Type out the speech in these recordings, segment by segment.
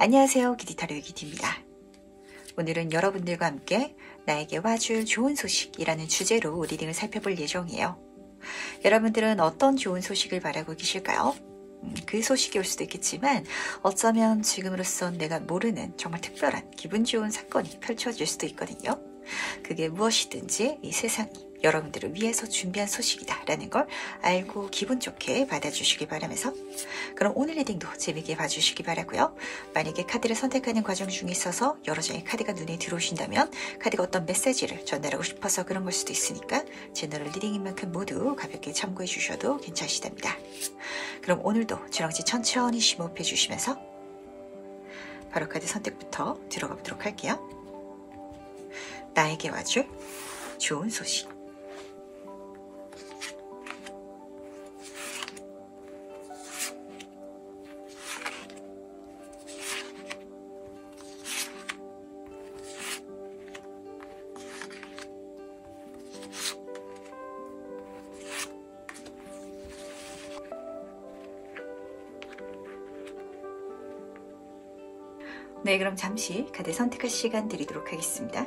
안녕하세요. 기디타로의 기디입니다. 오늘은 여러분들과 함께 나에게 와줄 좋은 소식이라는 주제로 리딩을 살펴볼 예정이에요. 여러분들은 어떤 좋은 소식을 바라고 계실까요? 그 소식이 올 수도 있겠지만 어쩌면 지금으로선 내가 모르는 정말 특별한 기분 좋은 사건이 펼쳐질 수도 있거든요. 그게 무엇이든지 이 세상이 여러분들을 위해서 준비한 소식이다 라는 걸 알고 기분 좋게 받아주시기 바라면서 그럼 오늘 리딩도 재미있게 봐주시기 바라고요. 만약에 카드를 선택하는 과정 중에 있어서 여러 장의 카드가 눈에 들어오신다면 카드가 어떤 메시지를 전달하고 싶어서 그런 걸 수도 있으니까 제너럴 리딩인 만큼 모두 가볍게 참고해 주셔도 괜찮으시답니다. 그럼 오늘도 저랑같이 천천히 심호흡해 주시면서 바로 카드 선택부터 들어가 보도록 할게요. 나에게 와줄 좋은 소식. 네, 그럼 잠시 카드 선택할 시간 드리도록 하겠습니다.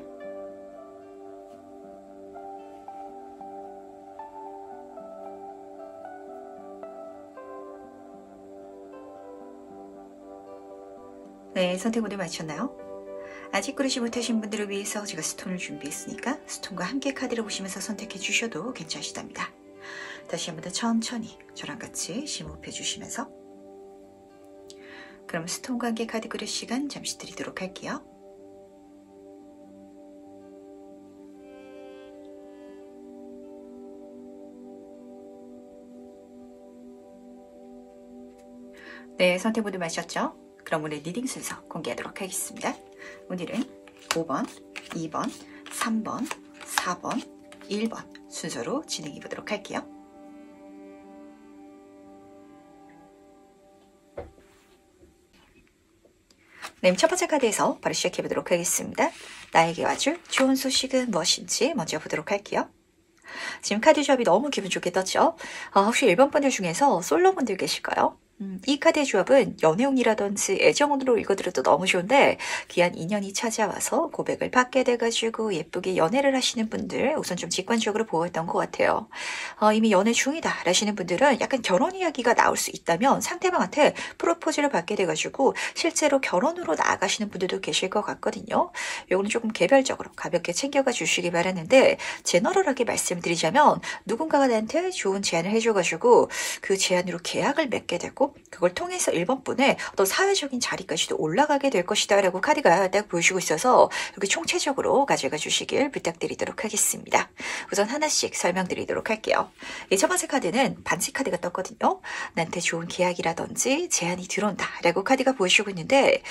네, 선택 모두 마쳤나요? 아직 고르지 못하신 분들을 위해서 제가 스톤을 준비했으니까 스톤과 함께 카드를 보시면서 선택해 주셔도 괜찮으시답니다. 다시 한 번 더 천천히 저랑 같이 심호흡해 주시면서 그럼 스톤과 함께 카드 고를 시간 잠시 드리도록 할게요. 네, 선택 모두 마셨죠? 그럼 오늘 리딩 순서 공개하도록 하겠습니다. 오늘은 5번, 2번, 3번, 4번, 1번 순서로 진행해 보도록 할게요. 네, 첫 번째 카드에서 바로 시작해 보도록 하겠습니다. 나에게 와줄 좋은 소식은 무엇인지 먼저 보도록 할게요. 지금 카드 조합이 너무 기분 좋게 떴죠? 혹시 1번 분들 중에서 솔로분들 계실까요? 이 카드의 조합은 연애운이라든지 애정운으로 읽어드려도 너무 좋은데 귀한 인연이 찾아와서 고백을 받게 돼가지고 예쁘게 연애를 하시는 분들 우선 좀 직관적으로 보았던 것 같아요. 이미 연애 중이다 라시는 분들은 약간 결혼 이야기가 나올 수 있다면 상대방한테 프로포즈를 받게 돼가지고 실제로 결혼으로 나아가시는 분들도 계실 것 같거든요. 요거는 조금 개별적으로 가볍게 챙겨가 주시기 바라는데 제너럴하게 말씀드리자면 누군가가 나한테 좋은 제안을 해줘가지고 그 제안으로 계약을 맺게 되고 그걸 통해서 1번 분의 어떤 사회적인 자리까지도 올라가게 될 것이다 라고 카드가 딱 보여주고 있어서 이렇게 총체적으로 가져가 주시길 부탁드리도록 하겠습니다. 우선 하나씩 설명드리도록 할게요. 첫 번째 카드는 반지 카드가 떴거든요. 나한테 좋은 계약이라든지 제안이 들어온다 라고 카드가 보여주고 있는데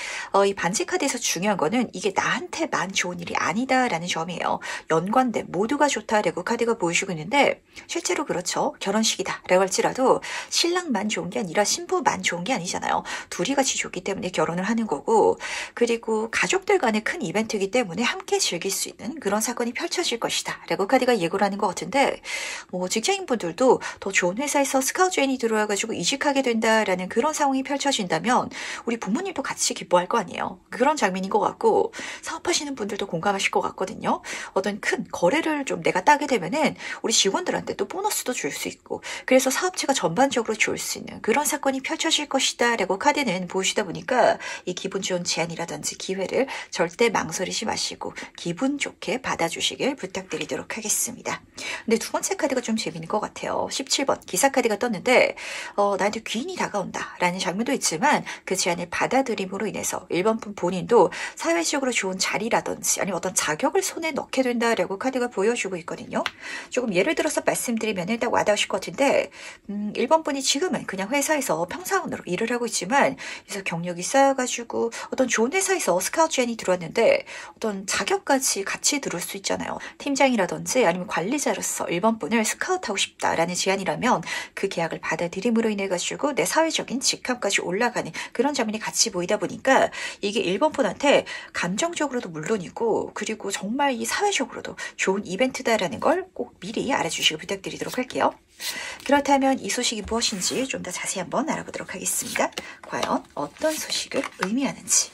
이 반지 카드에서 중요한 거는 이게 나한테만 좋은 일이 아니다 라는 점이에요. 연관된 모두가 좋다 라고 카드가 보여주고 있는데 실제로 그렇죠. 결혼식이다 라고 할지라도 신랑만 좋은 게 아니라 신부만 좋은 게 아니잖아요. 둘이 같이 좋기 때문에 결혼을 하는 거고 그리고 가족들 간의 큰 이벤트이기 때문에 함께 즐길 수 있는 그런 사건이 펼쳐질 것이다 라고 카드가 예고를 하는 것 같은데 직장인분들도 더 좋은 회사에서 스카우트 제안이 들어와가지고 이직하게 된다라는 그런 상황이 펼쳐진다면 우리 부모님도 같이 기뻐할 거 아니에요. 그런 장면인 것 같고 사업하시는 분들도 공감하실 것 같거든요. 어떤 큰 거래를 좀 내가 따게 되면은 우리 직원들한테 또 보너스도 줄 수 있고 그래서 사업체가 전반적으로 좋을 수 있는 그런 사건이 펼쳐질 것이다 라고 카드는 보시다 보니까 이 기분 좋은 제안이라든지 기회를 절대 망설이지 마시고 기분 좋게 받아주시길 부탁드리도록 하겠습니다. 근데 두 번째 카드가 좀 재밌는 것 같아요. 17번 기사 카드가 떴는데 나한테 귀인이 다가온다 라는 장면도 있지만 그 제안을 받아들임으로 인해서 1번 분 본인도 사회적으로 좋은 자리라든지 아니면 어떤 자격을 손에 넣게 된다라고 카드가 보여주고 있거든요. 조금 예를 들어서 말씀드리면 딱 와닿으실 것 같은데 1번 분이 지금은 그냥 회사에서 평사원으로 일을 하고 있지만 그래서 경력이 쌓여가지고 어떤 좋은 회사에서 스카우트 제안이 들어왔는데 어떤 자격까지 같이 들을 수 있잖아요. 팀장이라든지 아니면 관리자로서 1번 분을 스카우트하고 싶다라는 제안이라면 그 계약을 받아들임으로 인해 가지고 내 사회적인 직함까지 올라가는 그런 장면이 같이 보이다 보니까 이게 1번 분한테 감정적으로도 물론이고 그리고 정말 이 사회적으로도 좋은 이벤트다라는 걸 꼭 미리 알아주시고 부탁드리도록 할게요. 그렇다면 이 소식이 무엇인지 좀 더 자세히 한번 알아보도록 하겠습니다. 과연 어떤 소식을 의미하는지.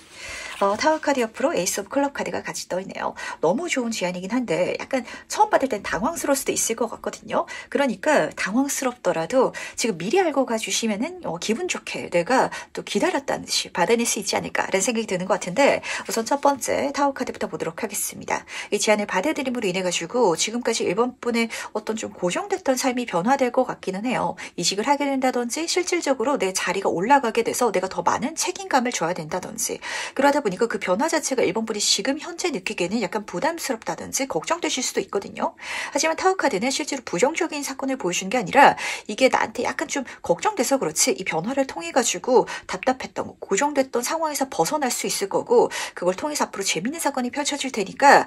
타워 카드 옆으로 에이스 오브 클럽 카드가 같이 떠있네요. 너무 좋은 제안이긴 한데 약간 처음 받을 땐 당황스러울 수도 있을 것 같거든요. 그러니까 당황스럽더라도 지금 미리 알고 가주시면은 기분 좋게 내가 또 기다렸다는 듯이 받아낼 수 있지 않을까라는 생각이 드는 것 같은데, 우선 첫 번째 타워 카드부터 보도록 하겠습니다. 이 제안을 받아들임으로 인해 가지고 지금까지 1번 분의 어떤 좀 고정됐던 삶이 변화될 것 같기는 해요. 이직을 하게 된다든지 실질적으로 내 자리가 올라가게 돼서 내가 더 많은 책임감을 줘야 된다든지, 그러다 보니까 그 변화 자체가 1번 분이 지금 현재 느끼기에는 약간 부담스럽다든지 걱정되실 수도 있거든요. 하지만 타워 카드는 실제로 부정적인 사건을 보여주는 게 아니라 이게 나한테 약간 좀 걱정돼서 그렇지 이 변화를 통해 가지고 답답했던 거, 고정됐던 상황에서 벗어날 수 있을 거고, 그걸 통해서 앞으로 재밌는 사건이 펼쳐질 테니까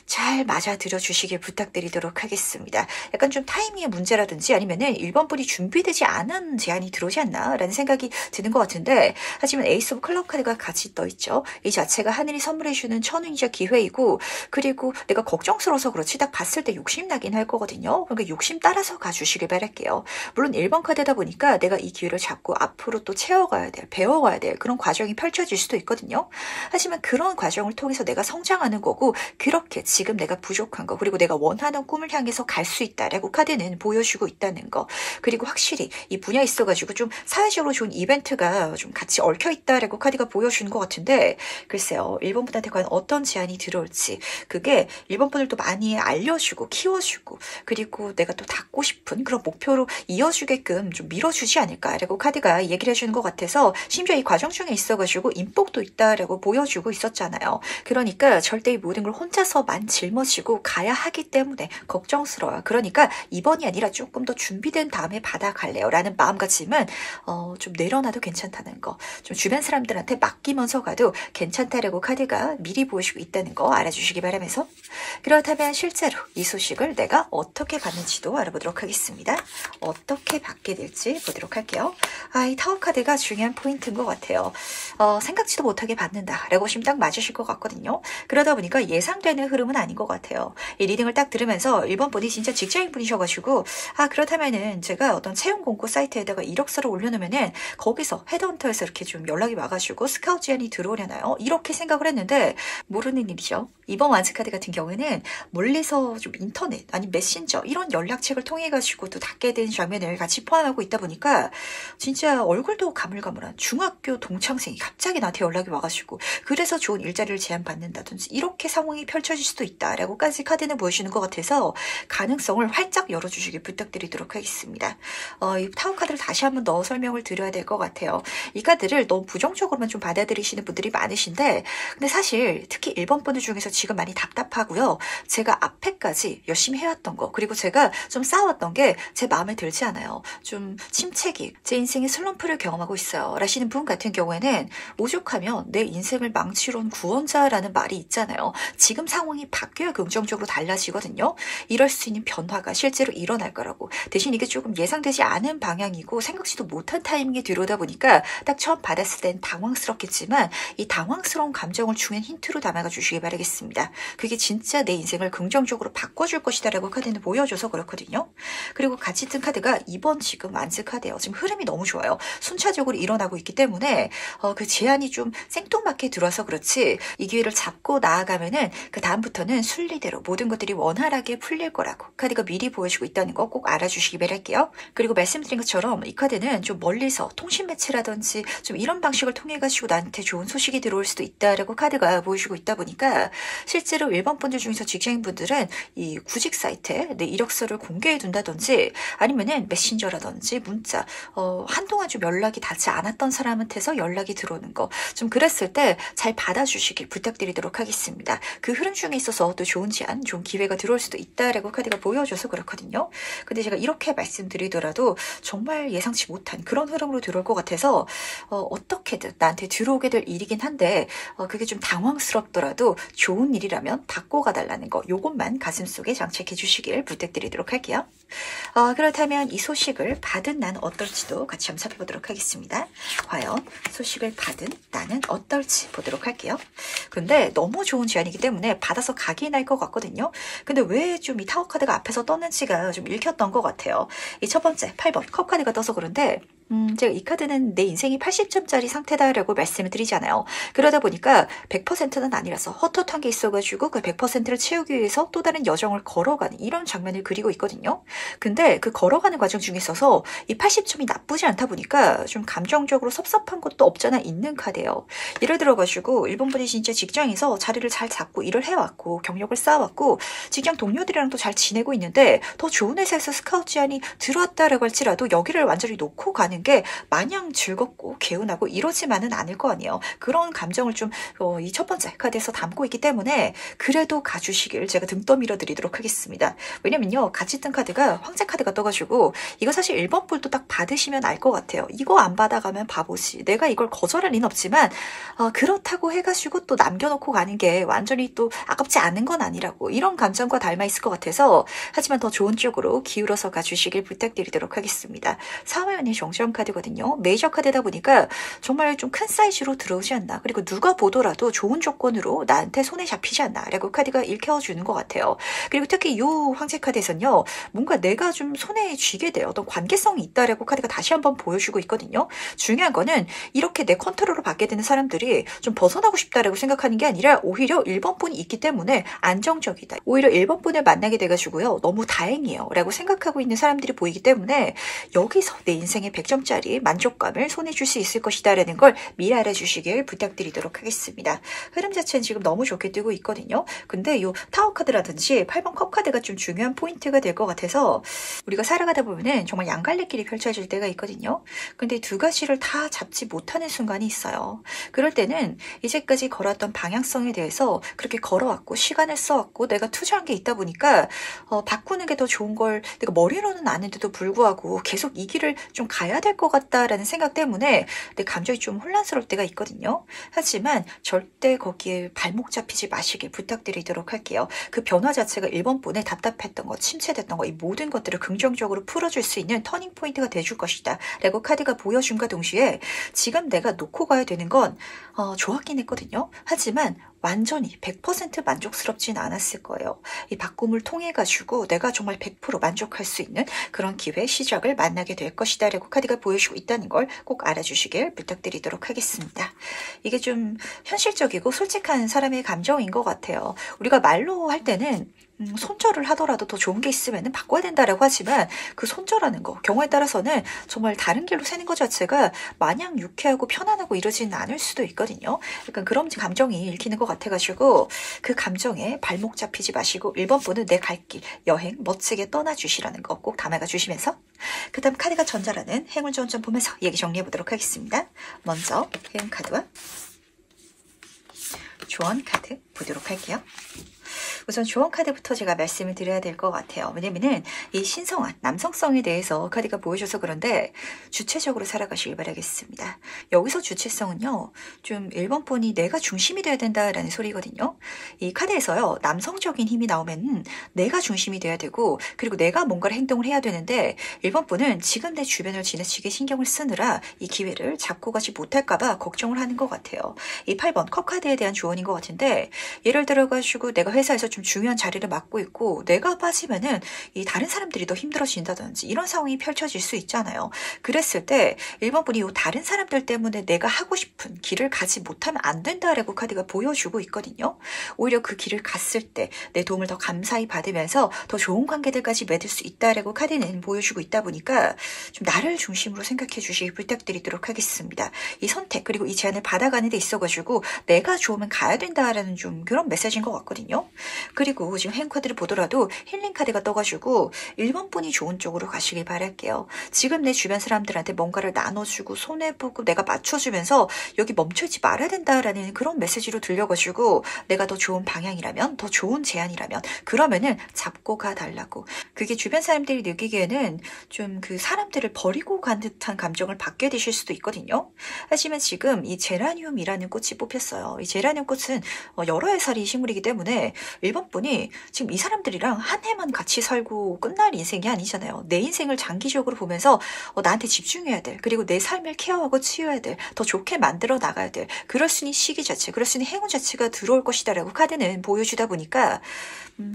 잘 맞아들여 주시길 부탁드리도록 하겠습니다. 약간 좀 타이밍의 문제라든지 아니면은 1번 분이 준비되지 않은 제안이 들어오지 않나 라는 생각이 드는 것 같은데, 하지만 에이스 오브 클럽 카드가 같이 떠있죠. 이 자체가 하늘이 선물해주는 천운이자 기회이고, 그리고 내가 걱정스러워서 그렇지 딱 봤을 때 욕심나긴 할 거거든요. 그러니까 욕심 따라서 가주시길 바랄게요. 물론 1번 카드다 보니까 내가 이 기회를 잡고 앞으로 또 채워가야 될, 배워가야 될 그런 과정이 펼쳐질 수도 있거든요. 하지만 그런 과정을 통해서 내가 성장하는 거고, 그렇게 지금 내가 부족한 거, 그리고 내가 원하는 꿈을 향해서 갈 수 있다라고 카드는 보여주고 있다는 거, 그리고 확실히 이 분야에 있어가지고 좀 사회적으로 좋은 이벤트가 좀 같이 얽혀있다라고 카드가 보여주는 것 같은데, 글쎄요, 1번 분한테 과연 어떤 제안이 들어올지, 그게 1번 분을 또 많이 알려주고 키워주고, 그리고 내가 또 닿고 싶은 그런 목표로 이어주게끔 좀 밀어주지 않을까라고 카드가 얘기를 해주는 것 같아서, 심지어 이 과정 중에 있어가지고 인복도 있다라고 보여주고 있었잖아요. 그러니까 절대 이 모든 걸 혼자서만 짊어지고 가야 하기 때문에 걱정스러워요. 그러니까 이번이 아니라 조금 더 준비된 다음에 받아갈래요 라는 마음가짐은 좀 내려놔도 괜찮다는 거, 좀 주변 사람들한테 맡기면서 가도 괜찮다라고 카드가 미리 보여주고 있다는 거 알아주시기 바라면서, 그렇다면 실제로 이 소식을 내가 어떻게 받는지도 알아보도록 하겠습니다. 어떻게 받게 될지 보도록 할게요. 이 타워 카드가 중요한 포인트인 것 같아요. 생각지도 못하게 받는다라고 하시면 딱 맞으실 것 같거든요. 그러다 보니까 예상되는 흐름은 아닌 것 같아요. 이 리딩을 딱 들으면서 1번 분이 진짜 직장인 분이셔가지고, 그렇다면은 제가 어떤 채용 공고 사이트에다가 이력서를 올려놓으면은 거기서 헤드헌터에서 이렇게 좀 연락이 와가지고 스카우트 제안이 들어오려나요? 이렇게 생각을 했는데 모르는 일이죠. 이번 완스카드 같은 경우에는 멀리서 좀 인터넷 아니 메신저 이런 연락책을 통해 가지고 또 닿게 된 장면을 같이 포함하고 있다 보니까 진짜 얼굴도 가물가물한 중학교 동창생이 갑자기 나한테 연락이 와가지고 그래서 좋은 일자리를 제안받는다든지 이렇게 상황이 펼쳐질 수도 있다라고까지 카드는 보여주는 것 같아서 가능성을 활짝 열어주시길 부탁드리도록 하겠습니다. 이 타워 카드를 다시 한번 더 설명을 드려야 될 것 같아요. 이 카드를 너무 부정적으로만 좀 받아들이시는 분들이 많으신데, 근데 사실 특히 1번 분들 중에서 지금 많이 답답하고요. 제가 앞에까지 열심히 해왔던 거, 그리고 제가 좀 쌓아왔던 게 제 마음에 들지 않아요. 좀 침체기, 제 인생의 슬럼프를 경험하고 있어요 라시는 분 같은 경우에는 오죽하면 내 인생을 망치러 온 구원자라는 말이 있잖아요. 지금 상황이 바뀌어야 긍정적으로 달라지거든요. 이럴 수 있는 변화가 실제로 일어날 거라고. 대신 이게 조금 예상되지 않은 방향이고 생각지도 못한 타이밍에 들어오다 보니까 딱 처음 받았을 땐 당황스럽겠지만 이 당황스러운 감정을 중요한 힌트로 담아가 주시기 바라겠습니다. 그게 진짜 내 인생을 긍정적으로 바꿔줄 것이다 라고 카드는 보여줘서 그렇거든요. 그리고 같이 뜬 카드가 2번 지금 완스 카드예요. 지금 흐름이 너무 좋아요. 순차적으로 일어나고 있기 때문에 그 제안이 좀 생뚱맞게 들어와서 그렇지 이 기회를 잡고 나아가면은 그 다음부터는 순리대로 모든 것들이 원활하게 풀릴 거라고 카드가 미리 보여주고 있다는 거 꼭 알아주시기 바랄게요. 그리고 말씀드린 것처럼 이 카드는 좀 멀리서 통신 매체라든지 좀 이런 방식을 통해 가지고 나한테 좋은 소식이 들어올 수도 있다라고 카드가 보여주고 있다 보니까 실제로 1번 분들 중에서 직장인 분들은 이 구직 사이트에 내 이력서를 공개해 둔다든지 아니면은 메신저라든지 문자 한동안 좀 연락이 닿지 않았던 사람한테서 연락이 들어오는 거 좀 그랬을 때 잘 받아주시길 부탁드리도록 하겠습니다. 그 흐름 중에 있어서 또 좋은 제안, 좋은 기회가 들어올 수도 있다라고 카드가 보여줘서 그렇거든요. 근데 제가 이렇게 말씀드리더라도 정말 예상치 못한 그런 흐름으로 들어올 것 같아서 어떻게든 나한테 들어오게 될 일이기 일이긴 한데 그게 좀 당황스럽더라도 좋은 일이라면 받고 가달라는 거 요것만 가슴속에 장착해 주시길 부탁드리도록 할게요. 그렇다면 이 소식을 받은 나는 어떨지도 같이 한번 살펴보도록 하겠습니다. 과연 소식을 받은 나는 어떨지 보도록 할게요. 근데 너무 좋은 제안이기 때문에 받아서 각인할 것 같거든요. 근데 왜 좀 이 타워 카드가 앞에서 떴는지가 좀 읽혔던 것 같아요. 이 첫 번째 8번 컵 카드가 떠서 그런데 제가 이 카드는 내 인생이 80점짜리 상태다라고 말씀을 드리잖아요. 그러다 보니까 100%는 아니라서 헛헛한 게 있어가지고 그 100%를 채우기 위해서 또 다른 여정을 걸어가는 이런 장면을 그리고 있거든요. 근데 그 걸어가는 과정 중에 있어서 이 80점이 나쁘지 않다 보니까 좀 감정적으로 섭섭한 것도 없잖아 있는 카드예요. 예를 들어가지고 일본 분이 진짜 직장에서 자리를 잘 잡고 일을 해왔고 경력을 쌓아왔고 직장 동료들이랑도 잘 지내고 있는데 더 좋은 회사에서 스카우트 제안이 들어왔다라고 할지라도 여기를 완전히 놓고 가는 게 마냥 즐겁고 개운하고 이러지만은 않을 거 아니에요. 그런 감정을 좀 이 첫 번째 카드에서 담고 있기 때문에 그래도 가주시길 제가 등 떠밀어 드리도록 하겠습니다. 왜냐면요. 같이 뜬 카드가 황제 카드가 떠가지고 이거 사실 1번 볼도 딱 받으시면 알 것 같아요. 이거 안 받아가면 바보지. 내가 이걸 거절할 리는 없지만 그렇다고 해가지고 또 남겨놓고 가는 게 완전히 또 아깝지 않은 건 아니라고 이런 감정과 닮아 있을 것 같아서 하지만 더 좋은 쪽으로 기울어서 가주시길 부탁드리도록 하겠습니다. 3화연의 정정 카드거든요. 메이저 카드다 보니까 정말 좀 큰 사이즈로 들어오지 않나. 그리고 누가 보더라도 좋은 조건으로 나한테 손에 잡히지 않나. 라고 카드가 읽혀주는 것 같아요. 그리고 특히 이 황제 카드에서는요. 뭔가 내가 좀 손에 쥐게 돼. 어떤 관계성이 있다라고 카드가 다시 한번 보여주고 있거든요. 중요한 거는 이렇게 내 컨트롤을 받게 되는 사람들이 좀 벗어나고 싶다라고 생각하는 게 아니라 오히려 1번 분이 있기 때문에 안정적이다. 오히려 1번 분을 만나게 돼가지고요. 너무 다행이에요. 라고 생각하고 있는 사람들이 보이기 때문에 여기서 내 인생의 100점짜리 만족감을 손에 줄 수 있을 것이다 라는 걸 미리 알아주시길 부탁드리도록 하겠습니다. 흐름 자체는 지금 너무 좋게 뜨고 있거든요. 근데 이 타워 카드라든지 8번 컵 카드가 좀 중요한 포인트가 될 것 같아서 우리가 살아가다 보면은 정말 양갈래길이 펼쳐질 때가 있거든요. 근데 두 가지를 다 잡지 못하는 순간이 있어요. 그럴 때는 이제까지 걸었던 방향성에 대해서 그렇게 걸어왔고 시간을 써왔고 내가 투자한 게 있다 보니까 바꾸는 게 더 좋은 걸 내가 머리로는 아는데도 불구하고 계속 이 길을 좀 가야 될 것 같다라는 생각 때문에 내 감정이 좀 혼란스러울 때가 있거든요. 하지만 절대 거기에 발목 잡히지 마시길 부탁드리도록 할게요. 그 변화 자체가 1번 분에 답답했던 것, 침체됐던 것, 이 모든 것들을 긍정적으로 풀어줄 수 있는 터닝 포인트가 돼줄 것이다. 라고 카드가 보여준과 동시에 지금 내가 놓고 가야 되는 건 좋았긴 했거든요. 하지만 완전히 100% 만족스럽진 않았을 거예요. 이 바꿈을 통해 가지고 내가 정말 100% 만족할 수 있는 그런 기회 시작을 만나게 될 것이다 라고 카드가 보여주고 있다는 걸 꼭 알아주시길 부탁드리도록 하겠습니다. 이게 좀 현실적이고 솔직한 사람의 감정인 것 같아요. 우리가 말로 할 때는 손절을 하더라도 더 좋은 게 있으면 바꿔야 된다라고 하지만 그 손절하는 거 경우에 따라서는 정말 다른 길로 새는 것 자체가 마냥 유쾌하고 편안하고 이러지는 않을 수도 있거든요. 약간 그런 감정이 읽히는 것 같아가지고 그 감정에 발목 잡히지 마시고 1번 분은 내 갈 길 여행 멋지게 떠나주시라는 거 꼭 담아가 주시면서 그 다음 카드가 전달하는 행운 좋은 점 보면서 얘기 정리해 보도록 하겠습니다. 먼저 행운 카드와 조언 카드 보도록 할게요. 우선 조언 카드부터 제가 말씀을 드려야 될 것 같아요. 왜냐면은 이 신성한 남성성에 대해서 카드가 보여줘서 그런데 주체적으로 살아가시길 바라겠습니다. 여기서 주체성은요. 좀 1번 분이 내가 중심이 돼야 된다라는 소리거든요. 이 카드에서요. 남성적인 힘이 나오면 내가 중심이 돼야 되고 그리고 내가 뭔가를 행동을 해야 되는데 1번 분은 지금 내 주변을 지나치게 신경을 쓰느라 이 기회를 잡고 가지 못할까 봐 걱정을 하는 것 같아요. 이 8번 컵 카드에 대한 조언인 것 같은데 예를 들어가지고 내가 회사에서 좀 중요한 자리를 맡고 있고 내가 빠지면은 이 다른 사람들이 더 힘들어진다든지 이런 상황이 펼쳐질 수 있잖아요. 그랬을 때 1번 분이 이 다른 사람들 때문에 내가 하고 싶은 길을 가지 못하면 안 된다라고 카드가 보여주고 있거든요. 오히려 그 길을 갔을 때 내 도움을 더 감사히 받으면서 더 좋은 관계들까지 맺을 수 있다라고 카드는 보여주고 있다 보니까 좀 나를 중심으로 생각해 주시길 부탁드리도록 하겠습니다. 이 선택 그리고 이 제안을 받아가는 데 있어가지고 내가 좋으면 가야 된다라는 좀 그런 메시지인 것 같거든요. 그리고 지금 행카드를 보더라도 힐링 카드가 떠가지고 1번 분이 좋은 쪽으로 가시길 바랄게요. 지금 내 주변 사람들한테 뭔가를 나눠주고 손해보고 내가 맞춰주면서 여기 멈춰있지 말아야 된다라는 그런 메시지로 들려가지고 내가 더 좋은 방향이라면, 더 좋은 제안이라면 그러면은 잡고 가달라고. 그게 주변 사람들이 느끼기에는 좀 그 사람들을 버리고 간 듯한 감정을 받게 되실 수도 있거든요. 하지만 지금 이 제라늄이라는 꽃이 뽑혔어요. 이 제라늄 꽃은 여러 해 살이 식물이기 때문에 1번 분이 지금 이 사람들이랑 한 해만 같이 살고 끝날 인생이 아니잖아요. 내 인생을 장기적으로 보면서 나한테 집중해야 될, 그리고 내 삶을 케어하고 치유해야 될, 더 좋게 만들어 나가야 될, 그럴 수 있는 시기 자체, 그럴 수 있는 행운 자체가 들어올 것이다 라고 카드는 보여주다 보니까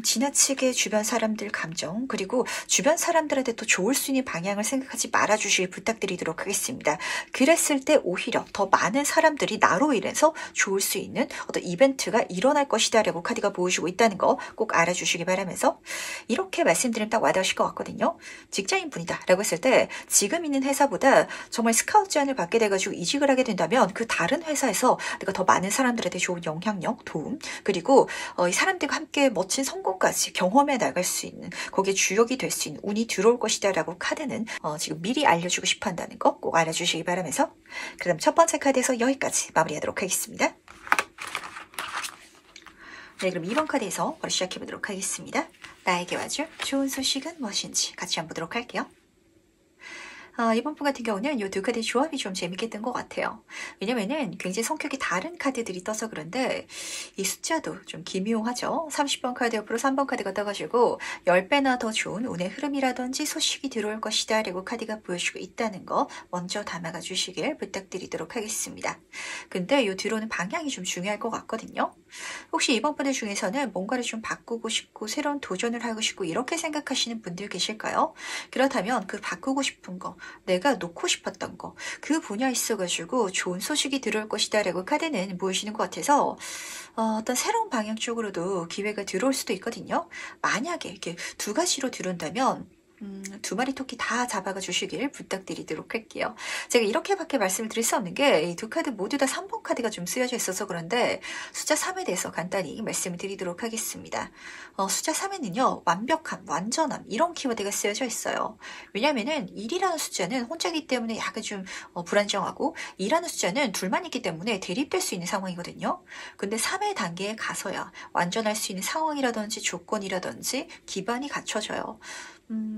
지나치게 주변 사람들 감정, 그리고 주변 사람들한테 또 좋을 수 있는 방향을 생각하지 말아주실 부탁드리도록 하겠습니다. 그랬을 때 오히려 더 많은 사람들이 나로 인해서 좋을 수 있는 어떤 이벤트가 일어날 것이다 라고 카드가 보여주고 있다는 거 꼭 알아주시기 바라면서, 이렇게 말씀드리면 딱 와닿으실 것 같거든요. 직장인 분이다 라고 했을 때 지금 있는 회사보다 정말 스카우트 제안을 받게 돼가지고 이직을 하게 된다면 그 다른 회사에서 내가 더 많은 사람들한테 좋은 영향력, 도움, 그리고 이 사람들과 함께 멋진 성공까지 경험해 나갈 수 있는, 거기에 주역이 될 수 있는 운이 들어올 것이다 라고 카드는 지금 미리 알려주고 싶어 한다는 거 꼭 알아주시기 바라면서, 그럼 첫 번째 카드에서 여기까지 마무리하도록 하겠습니다. 네, 그럼 2번 카드에서 바로 시작해보도록 하겠습니다. 나에게 와줄 좋은 소식은 무엇인지 같이 한번 보도록 할게요. 이번 분 같은 경우는 이 두 카드의 조합이 좀 재밌게 뜬 것 같아요. 왜냐면은 굉장히 성격이 다른 카드들이 떠서 그런데 이 숫자도 좀 기묘하죠. 30번 카드 옆으로 3번 카드가 떠가지고 10배나 더 좋은 운의 흐름이라든지 소식이 들어올 것이다 라고 카드가 보여주고 있다는 거 먼저 담아가 주시길 부탁드리도록 하겠습니다. 근데 이 들어오는 방향이 좀 중요할 것 같거든요. 혹시 이번 분들 중에서는 뭔가를 좀 바꾸고 싶고 새로운 도전을 하고 싶고 이렇게 생각하시는 분들 계실까요? 그렇다면 그 바꾸고 싶은 거, 내가 놓고 싶었던 거, 그 분야에 있어가지고 좋은 소식이 들어올 것이다 라고 카드는 보여주는 것 같아서 어떤 새로운 방향 쪽으로도 기회가 들어올 수도 있거든요. 만약에 이렇게 두 가지로 들어온다면 두 마리 토끼 다 잡아가 주시길 부탁드리도록 할게요. 제가 이렇게밖에 말씀을 드릴 수 없는 게 이 두 카드 모두 다 3번 카드가 좀 쓰여져 있어서 그런데 숫자 3에 대해서 간단히 말씀을 드리도록 하겠습니다. 숫자 3에는요, 완벽함, 완전함 이런 키워드가 쓰여져 있어요. 왜냐면은 1이라는 숫자는 혼자이기 때문에 약간 좀 불안정하고 2라는 숫자는 둘만 있기 때문에 대립될 수 있는 상황이거든요. 근데 3의 단계에 가서야 완전할 수 있는 상황이라든지 조건이라든지 기반이 갖춰져요.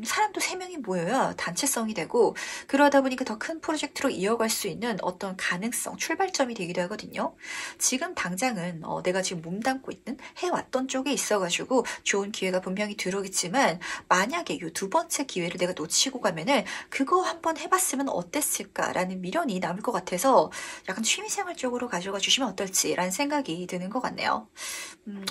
사람도 3명이 모여야 단체성이 되고, 그러다 보니까 더 큰 프로젝트로 이어갈 수 있는 어떤 가능성, 출발점이 되기도 하거든요. 지금 당장은 내가 지금 몸담고 있는 해왔던 쪽에 있어가지고 좋은 기회가 분명히 들어오겠지만, 만약에 이 두 번째 기회를 내가 놓치고 가면은 그거 한번 해봤으면 어땠을까라는 미련이 남을 것 같아서 약간 취미생활 쪽으로 가져가 주시면 어떨지라는 생각이 드는 것 같네요.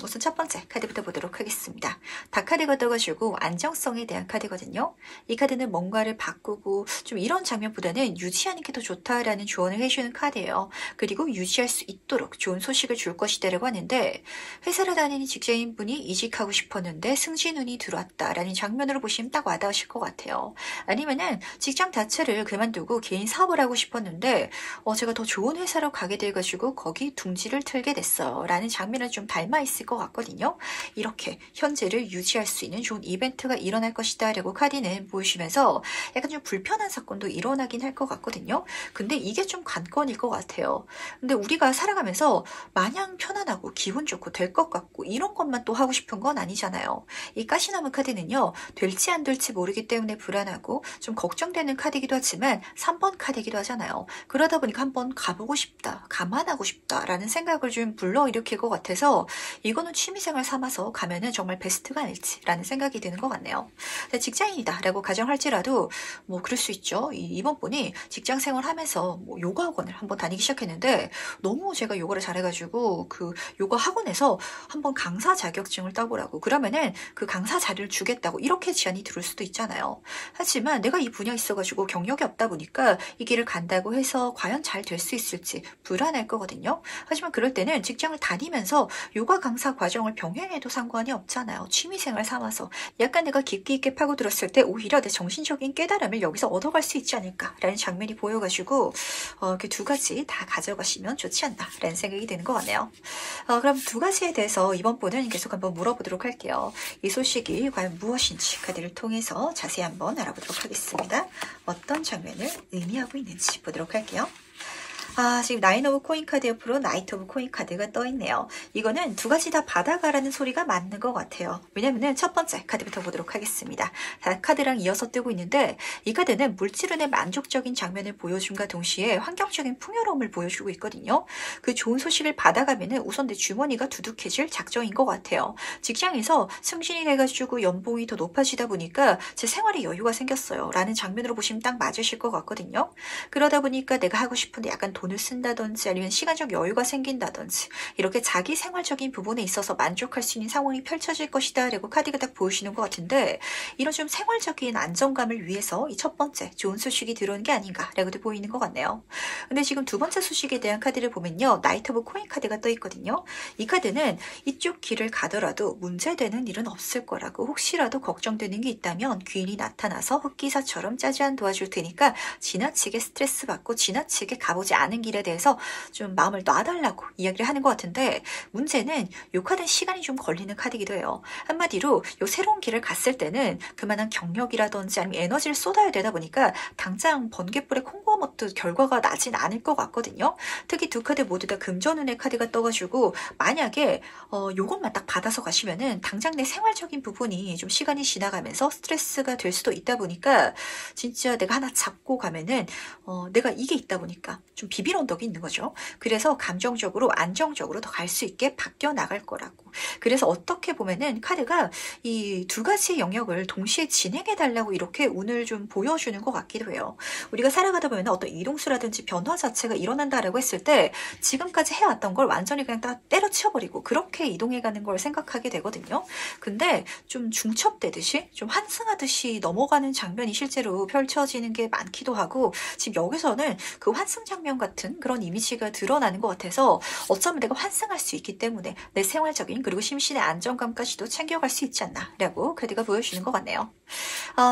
우선 첫 번째 카드부터 보도록 하겠습니다. 다카드가 떠가지고 안정성에 대한 카드거든요. 이 카드는 뭔가를 바꾸고 좀 이런 장면보다는 유지하는 게 더 좋다라는 조언을 해주는 카드예요. 그리고 유지할 수 있도록 좋은 소식을 줄 것이다 라고 하는데, 회사를 다니는 직장인분이 이직하고 싶었는데 승진운이 들어왔다라는 장면으로 보시면 딱 와닿으실 것 같아요. 아니면은 직장 자체를 그만두고 개인 사업을 하고 싶었는데 제가 더 좋은 회사로 가게 돼가지고 거기 둥지를 틀게 됐어요 라는 장면을 좀 닮아 있을 것 같거든요. 이렇게 현재를 유지할 수 있는 좋은 이벤트가 일어날 것이다 라고 카드는 보여주면서 약간 좀 불편한 사건도 일어나긴 할 것 같거든요. 근데 이게 좀 관건일 것 같아요. 근데 우리가 살아가면서 마냥 편안하고 기분 좋고 될 것 같고 이런 것만 또 하고 싶은 건 아니잖아요. 이 가시나무 카드는요, 될지 안 될지 모르기 때문에 불안하고 좀 걱정되는 카드이기도 하지만 3번 카드이기도 하잖아요. 그러다 보니까 한번 가보고 싶다, 감안하고 싶다라는 생각을 좀 불러일으킬 것 같아서 이거는 취미생활 삼아서 가면은 정말 베스트가 아닐지라는 생각이 드는 것 같네요. 직장인이다 라고 가정할지라도 뭐 그럴 수 있죠. 이번 분이 직장 생활하면서 뭐 요가 학원을 한번 다니기 시작했는데 너무 제가 요가를 잘해가지고 그 요가 학원에서 한번 강사 자격증을 따보라고, 그러면은 그 강사 자리를 주겠다고 이렇게 제안이 들어올 수도 있잖아요. 하지만 내가 이 분야에 있어가지고 경력이 없다 보니까 이 길을 간다고 해서 과연 잘 될 수 있을지 불안할 거거든요. 하지만 그럴 때는 직장을 다니면서 요가 강사 과정을 병행해도 상관이 없잖아요. 취미생활 삼아서 약간 내가 깊이 있게 파고들었을 때 오히려 내 정신적인 깨달음을 여기서 얻어갈 수 있지 않을까라는 장면이 보여가지고 그 두 가지 다 가져가시면 좋지 않나라는 생각이 드는 것 같네요. 그럼 두 가지에 대해서 이번 분은 계속 한번 물어보도록 할게요. 이 소식이 과연 무엇인지 카드를 통해서 자세히 한번 알아보도록 하겠습니다. 어떤 장면을 의미하고 있는지 보도록 할게요. 지금 나인 오브 코인 카드 옆으로 나이트 오브 코인 카드가 떠있네요. 이거는 두 가지 다 받아가라는 소리가 맞는 것 같아요. 왜냐면은 첫 번째 카드부터 보도록 하겠습니다. 카드랑 이어서 뜨고 있는데 이 카드는 물질운의 만족적인 장면을 보여줌과 동시에 환경적인 풍요로움을 보여주고 있거든요. 그 좋은 소식을 받아가면은 우선 내 주머니가 두둑해질 작정인 것 같아요. 직장에서 승진이 돼가지고 연봉이 더 높아지다 보니까 제 생활에 여유가 생겼어요. 라는 장면으로 보시면 딱 맞으실 것 같거든요. 그러다 보니까 내가 하고 싶은데 약간 돈을 쓴다든지 아니면 시간적 여유가 생긴다든지 이렇게 자기 생활적인 부분에 있어서 만족할 수 있는 상황이 펼쳐질 것이다 라고 카드가 딱 보여주는 것 같은데 이런 좀 생활적인 안정감을 위해서 이 첫 번째 좋은 소식이 들어온 게 아닌가 라고도 보이는 것 같네요. 근데 지금 두 번째 소식에 대한 카드를 보면요. 나이트 오브 코인 카드가 떠 있거든요. 이 카드는 이쪽 길을 가더라도 문제되는 일은 없을 거라고 혹시라도 걱정되는 게 있다면 귀인이 나타나서 흑기사처럼 짜잔 도와줄 테니까 지나치게 스트레스 받고 지나치게 가보지 않은 길에 대해서 좀 마음을 놔달라고 이야기를 하는 것 같은데 문제는 요 카드는 시간이 좀 걸리는 카드이기도 해요. 한마디로 요 새로운 길을 갔을 때는 그만한 경력이라든지 아니면 에너지를 쏟아야 되다 보니까 당장 번개불에 콩고와 먹듯 결과가 나진 않을 것 같거든요. 특히 두 카드 모두 다 금전운의 카드가 떠가지고 만약에 요것만 딱 받아서 가시면은 당장 내 생활적인 부분이 좀 시간이 지나가면서 스트레스가 될 수도 있다 보니까 진짜 내가 하나 잡고 가면은 내가 이게 있다 보니까 좀 비빌 언덕이 있는 거죠. 그래서 감정적으로 안정적으로 더 갈 수 있게 바뀌어 나갈 거라고. 그래서 어떻게 보면은 카드가 이 두 가지의 영역을 동시에 진행해 달라고 이렇게 운을 좀 보여주는 것 같기도 해요. 우리가 살아가다 보면 어떤 이동수라든지 변화 자체가 일어난다라고 했을 때 지금까지 해왔던 걸 완전히 그냥 다 때려치워버리고 그렇게 이동해가는 걸 생각하게 되거든요. 근데 좀 중첩되듯이 좀 환승하듯이 넘어가는 장면이 실제로 펼쳐지는 게 많기도 하고 지금 여기서는 그 환승 장면 같은 그런 이미지가 드러나는 것 같아서 어쩌면 내가 환승할 수 있기 때문에 내 생활적인 그리고 심신의 안정감까지도 챙겨갈 수 있지 않나 라고 카드가 보여주는 것 같네요.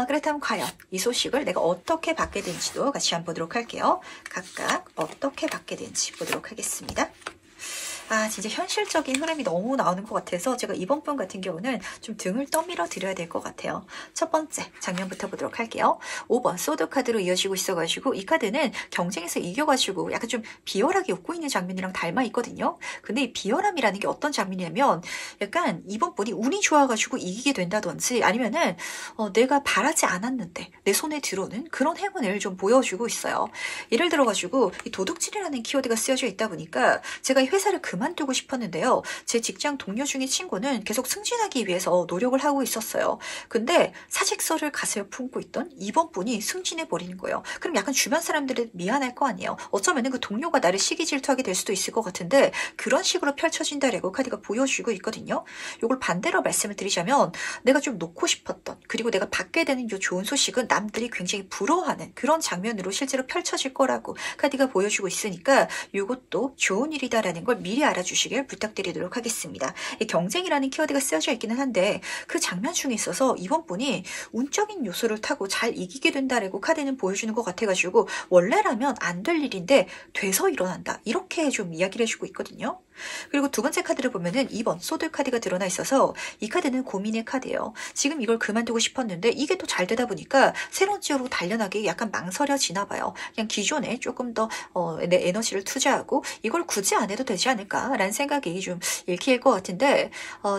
그렇다면 과연 이 소식을 내가 어떻게 받게 되는지도 같이 한번 보도록 할게요. 각각 어떻게 받게 되는지 보도록 하겠습니다. 진짜 현실적인 흐름이 너무 나오는 것 같아서 제가 이번 번 같은 경우는 좀 등을 떠밀어 드려야 될 것 같아요. 첫 번째 장면부터 보도록 할게요. 5번 소드 카드로 이어지고 있어가지고 이 카드는 경쟁에서 이겨가지고 약간 좀 비열하게 웃고 있는 장면이랑 닮아 있거든요. 근데 이 비열함이라는 게 어떤 장면이냐면 약간 이번 분이 운이 좋아가지고 이기게 된다든지 아니면은 내가 바라지 않았는데 내 손에 들어오는 그런 행운을 좀 보여주고 있어요. 예를 들어가지고 이 도둑질이라는 키워드가 쓰여져 있다 보니까 제가 이 회사를 그만두고 싶었는데요. 제 직장 동료 중에 친구는 계속 승진하기 위해서 노력을 하고 있었어요. 근데 사직서를 가슴에 품고 있던 이번 분이 승진해버리는 거예요. 그럼 약간 주변 사람들이 미안할 거 아니에요. 어쩌면 그 동료가 나를 시기 질투하게 될 수도 있을 것 같은데 그런 식으로 펼쳐진다라고 카드가 보여주고 있거든요. 이걸 반대로 말씀을 드리자면 내가 좀 놓고 싶었던 그리고 내가 받게 되는 이 좋은 소식은 남들이 굉장히 부러워하는 그런 장면으로 실제로 펼쳐질 거라고 카드가 보여주고 있으니까 이것도 좋은 일이다라는 걸 미리 알아주시길 부탁드리도록 하겠습니다. 이 경쟁이라는 키워드가 쓰여져 있기는 한데 그 장면 중에 있어서 이번 분이 운적인 요소를 타고 잘 이기게 된다라고 카드는 보여주는 것 같아가지고 원래라면 안 될 일인데 돼서 일어난다 이렇게 좀 이야기를 해주고 있거든요. 그리고 두 번째 카드를 보면은 2번 소드 카드가 드러나 있어서 이 카드는 고민의 카드예요. 지금 이걸 그만두고 싶었는데 이게 또 잘 되다 보니까 새로운 지역으로 달려나기 약간 망설여지나 봐요. 그냥 기존에 조금 더 내 에너지를 투자하고 이걸 굳이 안 해도 되지 않을까라는 생각이 좀 읽힐 것 같은데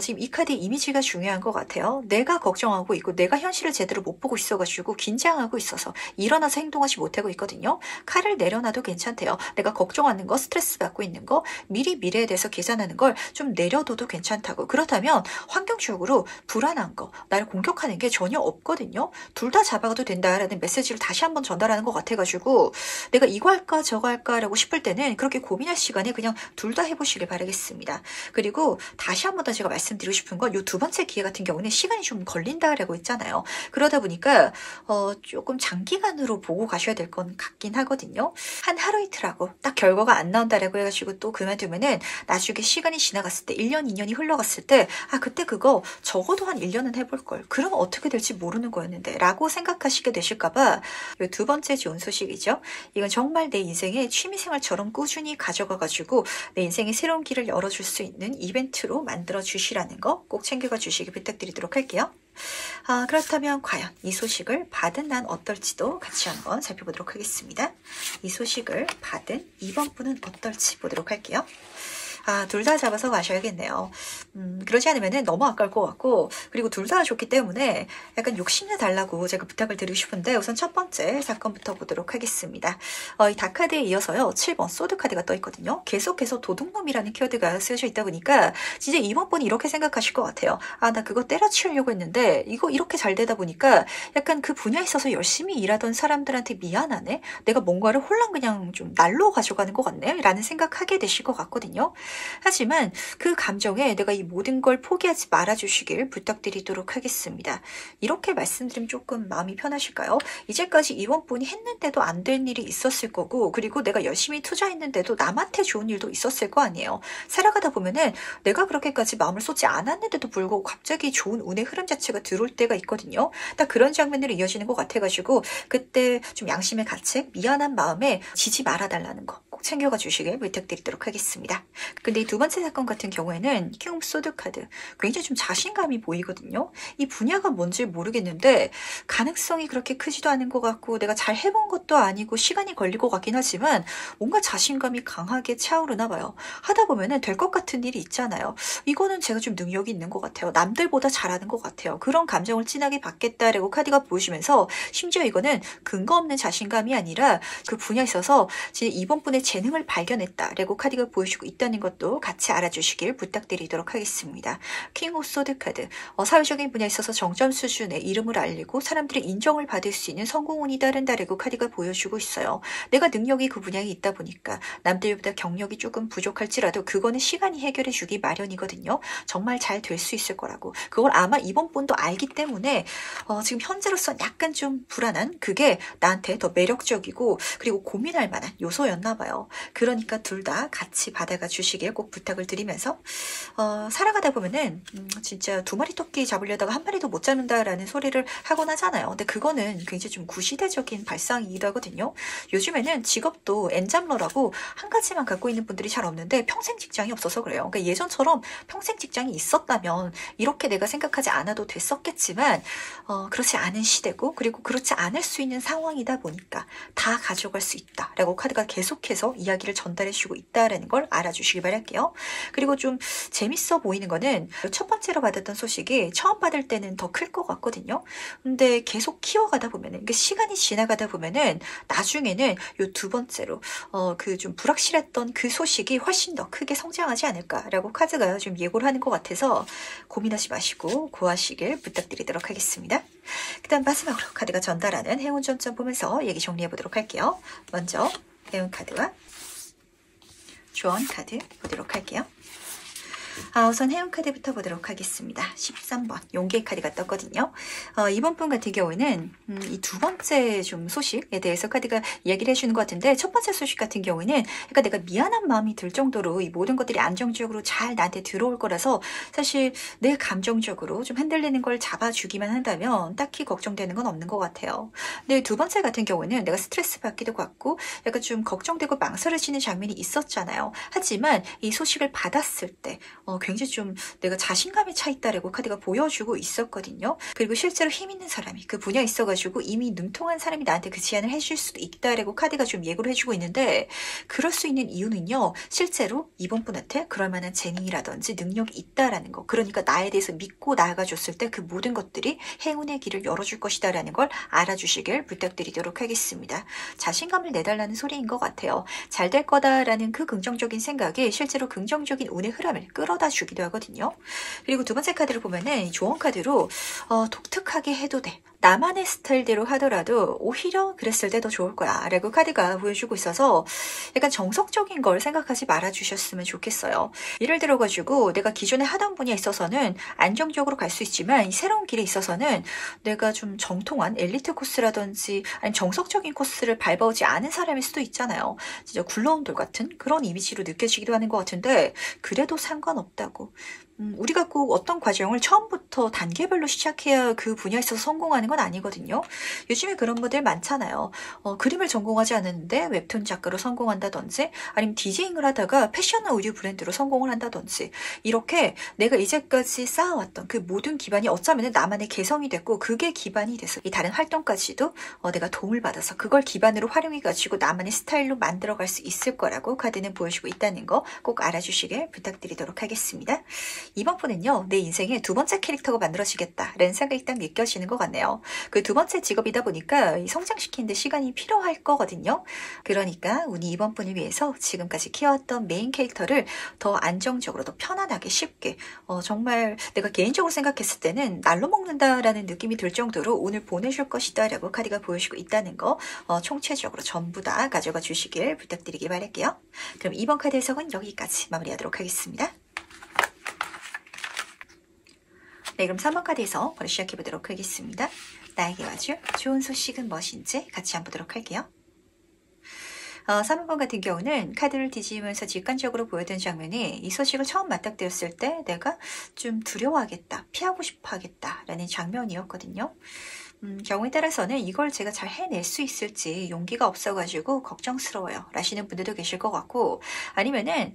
지금 이 카드의 이미지가 중요한 것 같아요. 내가 걱정하고 있고 내가 현실을 제대로 못 보고 있어가지고 긴장하고 있어서 일어나서 행동하지 못하고 있거든요. 칼을 내려놔도 괜찮대요. 내가 걱정하는 거 스트레스 받고 있는 거 미리 미래에 대해서 계산하는 걸 좀 내려둬도 괜찮다고. 그렇다면 환경적으로 불안한 거 나를 공격하는 게 전혀 없거든요. 둘 다 잡아가도 된다라는 메시지를 다시 한번 전달하는 것 같아가지고 내가 이거 할까 저거 할까 라고 싶을 때는 그렇게 고민할 시간에 그냥 둘 다 해보시면 해보시길 바라겠습니다. 그리고 다시 한 번 더 제가 말씀드리고 싶은 건 이 두 번째 기회 같은 경우는 시간이 좀 걸린다라고 했잖아요. 그러다 보니까 조금 장기간으로 보고 가셔야 될 건 같긴 하거든요. 한 하루 이틀하고 딱 결과가 안 나온다라고 해가지고 또 그만두면은 나중에 시간이 지나갔을 때 1년, 2년이 흘러갔을 때 그때 그거 적어도 한 1년은 해볼 걸. 그러면 어떻게 될지 모르는 거였는데 라고 생각하시게 되실까봐 이 두 번째 좋은 소식이죠. 이건 정말 내 인생의 취미생활처럼 꾸준히 가져가가지고 내 인생의 새로운 길을 열어줄 수 있는 이벤트로 만들어 주시라는 거 꼭 챙겨가 주시기 부탁드리도록 할게요. 그렇다면 과연 이 소식을 받은 난 어떨지도 같이 한번 살펴보도록 하겠습니다. 이 소식을 받은 2번 분은 어떨지 보도록 할게요. 둘 다 잡아서 가셔야겠네요. 그러지 않으면 너무 아까울 것 같고, 그리고 둘 다 좋기 때문에 약간 욕심내 달라고 제가 부탁을 드리고 싶은데, 우선 첫 번째 사건부터 보도록 하겠습니다. 이 다카드에 이어서요, 7번 소드카드가 떠 있거든요. 계속해서 도둑놈이라는 키워드가 쓰여져 있다 보니까, 진짜 이번 분이 이렇게 생각하실 것 같아요. 나 그거 때려치우려고 했는데, 이거 이렇게 잘 되다 보니까, 약간 그 분야에 있어서 열심히 일하던 사람들한테 미안하네? 내가 뭔가를 홀랑 그냥 좀 날로 가져가는 것 같네? 라는 생각하게 되실 것 같거든요. 하지만 그 감정에 내가 이 모든 걸 포기하지 말아주시길 부탁드리도록 하겠습니다. 이렇게 말씀드리면 조금 마음이 편하실까요? 이제까지 이번 분이 했는데도 안 된 일이 있었을 거고, 그리고 내가 열심히 투자했는데도 남한테 좋은 일도 있었을 거 아니에요. 살아가다 보면은 내가 그렇게까지 마음을 쏟지 않았는데도 불구하고 갑자기 좋은 운의 흐름 자체가 들어올 때가 있거든요. 딱 그런 장면으로 이어지는 것 같아가지고 그때 좀 양심의 가책, 미안한 마음에 지지 말아달라는 거 꼭 챙겨가 주시길 부탁드리도록 하겠습니다. 근데 이 두 번째 사건 같은 경우에는 킹 소드 카드 굉장히 좀 자신감이 보이거든요. 이 분야가 뭔지 모르겠는데 가능성이 그렇게 크지도 않은 것 같고 내가 잘 해본 것도 아니고 시간이 걸릴 것 같긴 하지만 뭔가 자신감이 강하게 차오르나 봐요. 하다 보면은 될 것 같은 일이 있잖아요. 이거는 제가 좀 능력이 있는 것 같아요. 남들보다 잘하는 것 같아요. 그런 감정을 진하게 받겠다라고 카드가 보여주면서 심지어 이거는 근거 없는 자신감이 아니라 그 분야에 있어서 진짜 이번 분의 재능을 발견했다라고 카드가 보여주고 있다는 것도 같이 알아주시길 부탁드리도록 하겠습니다. 킹 오브 소드 카드, 사회적인 분야에 있어서 정점 수준의 이름을 알리고 사람들의 인정을 받을 수 있는 성공운이 따른다라고 카드가 보여주고 있어요. 내가 능력이 그 분야에 있다 보니까 남들보다 경력이 조금 부족할지라도 그거는 시간이 해결해 주기 마련이거든요. 정말 잘 될 수 있을 거라고. 그걸 아마 이번 분도 알기 때문에 지금 현재로선 약간 좀 불안한 그게 나한테 더 매력적이고 그리고 고민할 만한 요소였나 봐요. 그러니까 둘 다 같이 받아가 주시길 꼭 부탁을 드리면서 살아가다 보면은 진짜 두 마리 토끼 잡으려다가 한 마리도 못 잡는다라는 소리를 하곤 하잖아요. 근데 그거는 굉장히 좀 구시대적인 발상이기도 하거든요. 요즘에는 직업도 엔잡러라고 한 가지만 갖고 있는 분들이 잘 없는데 평생 직장이 없어서 그래요. 그러니까 예전처럼 평생 직장이 있었다면 이렇게 내가 생각하지 않아도 됐었겠지만 그렇지 않은 시대고 그리고 그렇지 않을 수 있는 상황이다 보니까 다 가져갈 수 있다라고 카드가 계속해서 이야기를 전달해 주고 있다라는 걸 알아주시기 바랄게요. 그리고 좀 재밌어 보이는 거는 첫 번째로 받았던 소식이 처음 받을 때는 더 클 것 같거든요. 근데 계속 키워가다 보면은 그러니까 시간이 지나가다 보면은 나중에는 요 두 번째로 그 좀 불확실했던 그 소식이 훨씬 더 크게 성장하지 않을까라고 카드가 좀 예고를 하는 것 같아서 고민하지 마시고 고하시길 부탁드리도록 하겠습니다. 그다음 마지막으로 카드가 전달하는 행운 점점 보면서 얘기 정리해 보도록 할게요. 먼저 행운 카드와 조언 카드 보도록 할게요. 우선 행운 카드부터 보도록 하겠습니다. 13번 용기의 카드가 떴거든요. 이번 분 같은 경우에는 이 두 번째 좀 소식에 대해서 카드가 이야기를 해주는 것 같은데 첫 번째 소식 같은 경우에는 그러니까 내가 미안한 마음이 들 정도로 이 모든 것들이 안정적으로 잘 나한테 들어올 거라서 사실 내 감정적으로 좀 흔들리는 걸 잡아주기만 한다면 딱히 걱정되는 건 없는 것 같아요. 근데 두 번째 같은 경우는 내가 스트레스 받기도 같고 약간 좀 걱정되고 망설여지는 장면이 있었잖아요. 하지만 이 소식을 받았을 때 굉장히 좀 내가 자신감이 차 있다라고 카드가 보여주고 있었거든요. 그리고 실제로 힘 있는 사람이 그 분야에 있어가지고 이미 능통한 사람이 나한테 그 제안을 해줄 수도 있다라고 카드가 좀 예고를 해주고 있는데 그럴 수 있는 이유는요. 실제로 이번 분한테 그럴 만한 재능이라든지 능력이 있다라는 거. 그러니까 나에 대해서 믿고 나아가줬을 때 그 모든 것들이 행운의 길을 열어줄 것이다라는 걸 알아주시길 부탁드리도록 하겠습니다. 자신감을 내달라는 소리인 것 같아요. 잘 될 거다라는 그 긍정적인 생각이 실제로 긍정적인 운의 흐름을 끌어다 주기도 하거든요. 그리고 두 번째 카드를 보면은 조언 카드로 독특하게 해도 돼. 나만의 스타일대로 하더라도 오히려 그랬을 때 더 좋을 거야 라고 카드가 보여주고 있어서 약간 정석적인 걸 생각하지 말아주셨으면 좋겠어요. 예를 들어가지고 내가 기존에 하던 분야에 있어서는 안정적으로 갈 수 있지만 이 새로운 길에 있어서는 내가 좀 정통한 엘리트 코스라든지 아니면 정석적인 코스를 밟아오지 않은 사람일 수도 있잖아요. 진짜 굴러온 돌 같은 그런 이미지로 느껴지기도 하는 것 같은데 그래도 상관없다고. 우리가 꼭 어떤 과정을 처음부터 단계별로 시작해야 그 분야에 있어서 성공하는 건 아니거든요. 요즘에 그런 분들 많잖아요. 그림을 전공하지 않았는데 웹툰 작가로 성공한다든지 아니면 디제잉을 하다가 패션 의류 브랜드로 성공을 한다든지 이렇게 내가 이제까지 쌓아왔던 그 모든 기반이 어쩌면 나만의 개성이 됐고 그게 기반이 돼서 이 다른 활동까지도 내가 도움을 받아서 그걸 기반으로 활용해가지고 나만의 스타일로 만들어갈 수 있을 거라고 카드는 보여주고 있다는 거 꼭 알아주시길 부탁드리도록 하겠습니다. 이번 분은요, 내 인생의 두 번째 캐릭터가 만들어지겠다라는 생각이 딱 느껴지는 것 같네요. 그 두 번째 직업이다 보니까 성장시키는 데 시간이 필요할 거거든요. 그러니까 운이 이번 분을 위해서 지금까지 키워왔던 메인 캐릭터를 더 안정적으로, 더 편안하게, 쉽게 정말 내가 개인적으로 생각했을 때는 날로 먹는다라는 느낌이 들 정도로 오늘 보내줄 것이다 라고 카드가 보여주고 있다는 거 총체적으로 전부 다 가져가 주시길 부탁드리기 바랄게요. 그럼 이번 카드 해석은 여기까지 마무리하도록 하겠습니다. 네, 그럼 3번 카드에서 바로 시작해보도록 하겠습니다. 나에게 와줄 좋은 소식은 무엇인지 같이 한번 보도록 할게요. 3번 같은 경우는 카드를 뒤지면서 직관적으로 보였던 장면이 이 소식을 처음 맞닥뜨렸을 때 내가 좀 두려워하겠다, 피하고 싶어 하겠다 라는 장면이었거든요. 경우에 따라서는 이걸 제가 잘 해낼 수 있을지 용기가 없어가지고 걱정스러워요 라시는 분들도 계실 것 같고 아니면은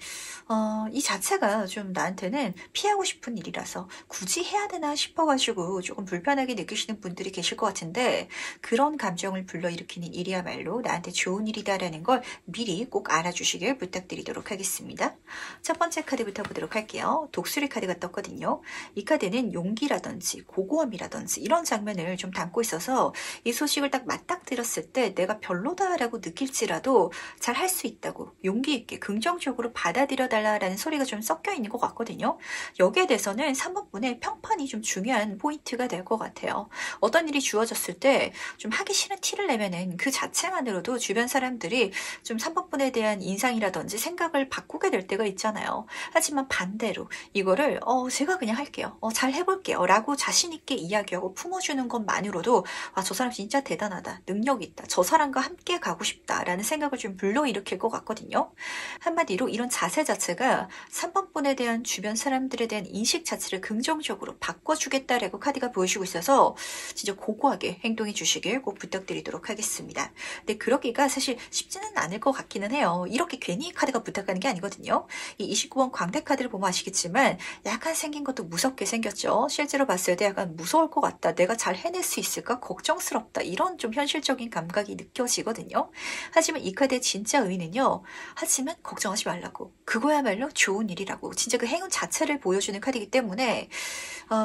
이 자체가 좀 나한테는 피하고 싶은 일이라서 굳이 해야 되나 싶어가지고 조금 불편하게 느끼시는 분들이 계실 것 같은데 그런 감정을 불러일으키는 일이야말로 나한테 좋은 일이다라는 걸 미리 꼭 알아주시길 부탁드리도록 하겠습니다. 첫 번째 카드부터 보도록 할게요. 독수리 카드가 떴거든요. 이 카드는 용기라든지 고고함이라든지 이런 장면을 좀 담고 있어서 이 소식을 딱 맞닥뜨렸을 때 내가 별로다라고 느낄지라도 잘 할 수 있다고 용기 있게 긍정적으로 받아들여 달라라는 소리가 좀 섞여 있는 것 같거든요. 여기에 대해서는 3번 분의 평판이 좀 중요한 포인트가 될 것 같아요. 어떤 일이 주어졌을 때 좀 하기 싫은 티를 내면은 그 자체만으로도 주변 사람들이 좀 3번 분에 대한 인상이라든지 생각을 바꾸게 될 때가 있잖아요. 하지만 반대로 이거를 제가 그냥 할게요. 잘 해볼게요 라고 자신 있게 이야기하고 품어주는 것만으로도 저 사람 진짜 대단하다, 능력 있다, 저 사람과 함께 가고 싶다라는 생각을 좀 불러일으킬 것 같거든요. 한마디로 이런 자세 자체가 3번 분에 대한 주변 사람들에 대한 인식 자체를 긍정적으로 바꿔주겠다라고 카드가 보여주고 있어서 진짜 고고하게 행동해 주시길 꼭 부탁드리도록 하겠습니다. 근데 그러기가 사실 쉽지는 않을 것 같기는 해요. 이렇게 괜히 카드가 부탁하는 게 아니거든요. 이 29번 광대 카드를 보면 아시겠지만 약간 생긴 것도 무섭게 생겼죠. 실제로 봤을 때 약간 무서울 것 같다, 내가 잘 해낼 수 있을까, 걱정스럽다, 이런 좀 현실적인 감각이 느껴지거든요. 하지만 이 카드의 진짜 의미는요, 하지만 걱정하지 말라고, 그거야말로 좋은 일이라고, 진짜 그 행운 자체를 보여주는 카드이기 때문에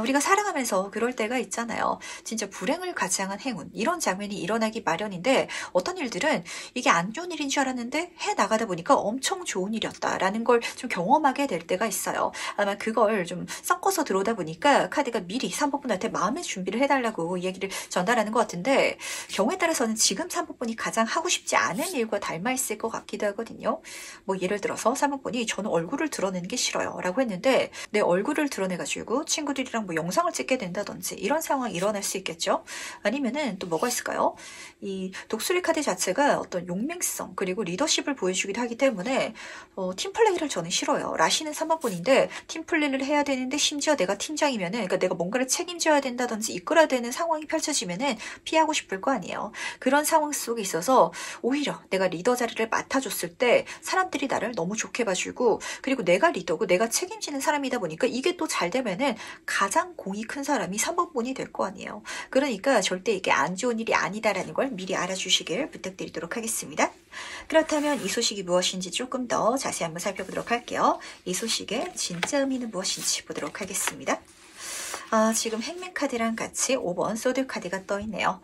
우리가 살아가면서 그럴 때가 있잖아요. 진짜 불행을 가장한 행운, 이런 장면이 일어나기 마련인데 어떤 일들은 이게 안 좋은 일인 줄 알았는데 해 나가다 보니까 엄청 좋은 일이었다라는 걸 좀 경험하게 될 때가 있어요. 아마 그걸 좀 섞어서 들어오다 보니까 카드가 미리 3번 분한테 마음의 준비를 해달라고 이야기를 전달하는 것 같은데 경우에 따라서는 지금 3번 분이 가장 하고 싶지 않은 일과 닮아 있을 것 같기도 하거든요. 뭐 예를 들어서 3번 분이 저는 얼굴을 드러내는 게 싫어요 라고 했는데 내 얼굴을 드러내가지고 친구들이랑 뭐 영상을 찍게 된다든지 이런 상황이 일어날 수 있겠죠. 아니면은 또 뭐가 있을까요? 이 독수리 카드 자체가 어떤 용맹성 그리고 리더십을 보여주기도 하기 때문에 팀플레이를 저는 싫어요 라시는 3번 분인데 팀플레이를 해야 되는데 심지어 내가 팀장이면은, 그러니까 내가 뭔가를 책임져야 된다든지 이끌어야 되는 상황이 펼쳐지면은 피하고 싶을 거 아니에요. 그런 상황 속에 있어서 오히려 내가 리더 자리를 맡아줬을 때 사람들이 나를 너무 좋게 봐주고 그리고 내가 리더고 내가 책임지는 사람이다 보니까 이게 또 잘 되면은 가장 공이 큰 사람이 3번 분이 될 거 아니에요. 그러니까 절대 이게 안 좋은 일이 아니다라는 걸 미리 알아주시길 부탁드리도록 하겠습니다. 그렇다면 이 소식이 무엇인지 조금 더 자세히 한번 살펴보도록 할게요. 이 소식의 진짜 의미는 무엇인지 보도록 하겠습니다. 지금 행맨 카드랑 같이 5번 소드 카드가 떠 있네요.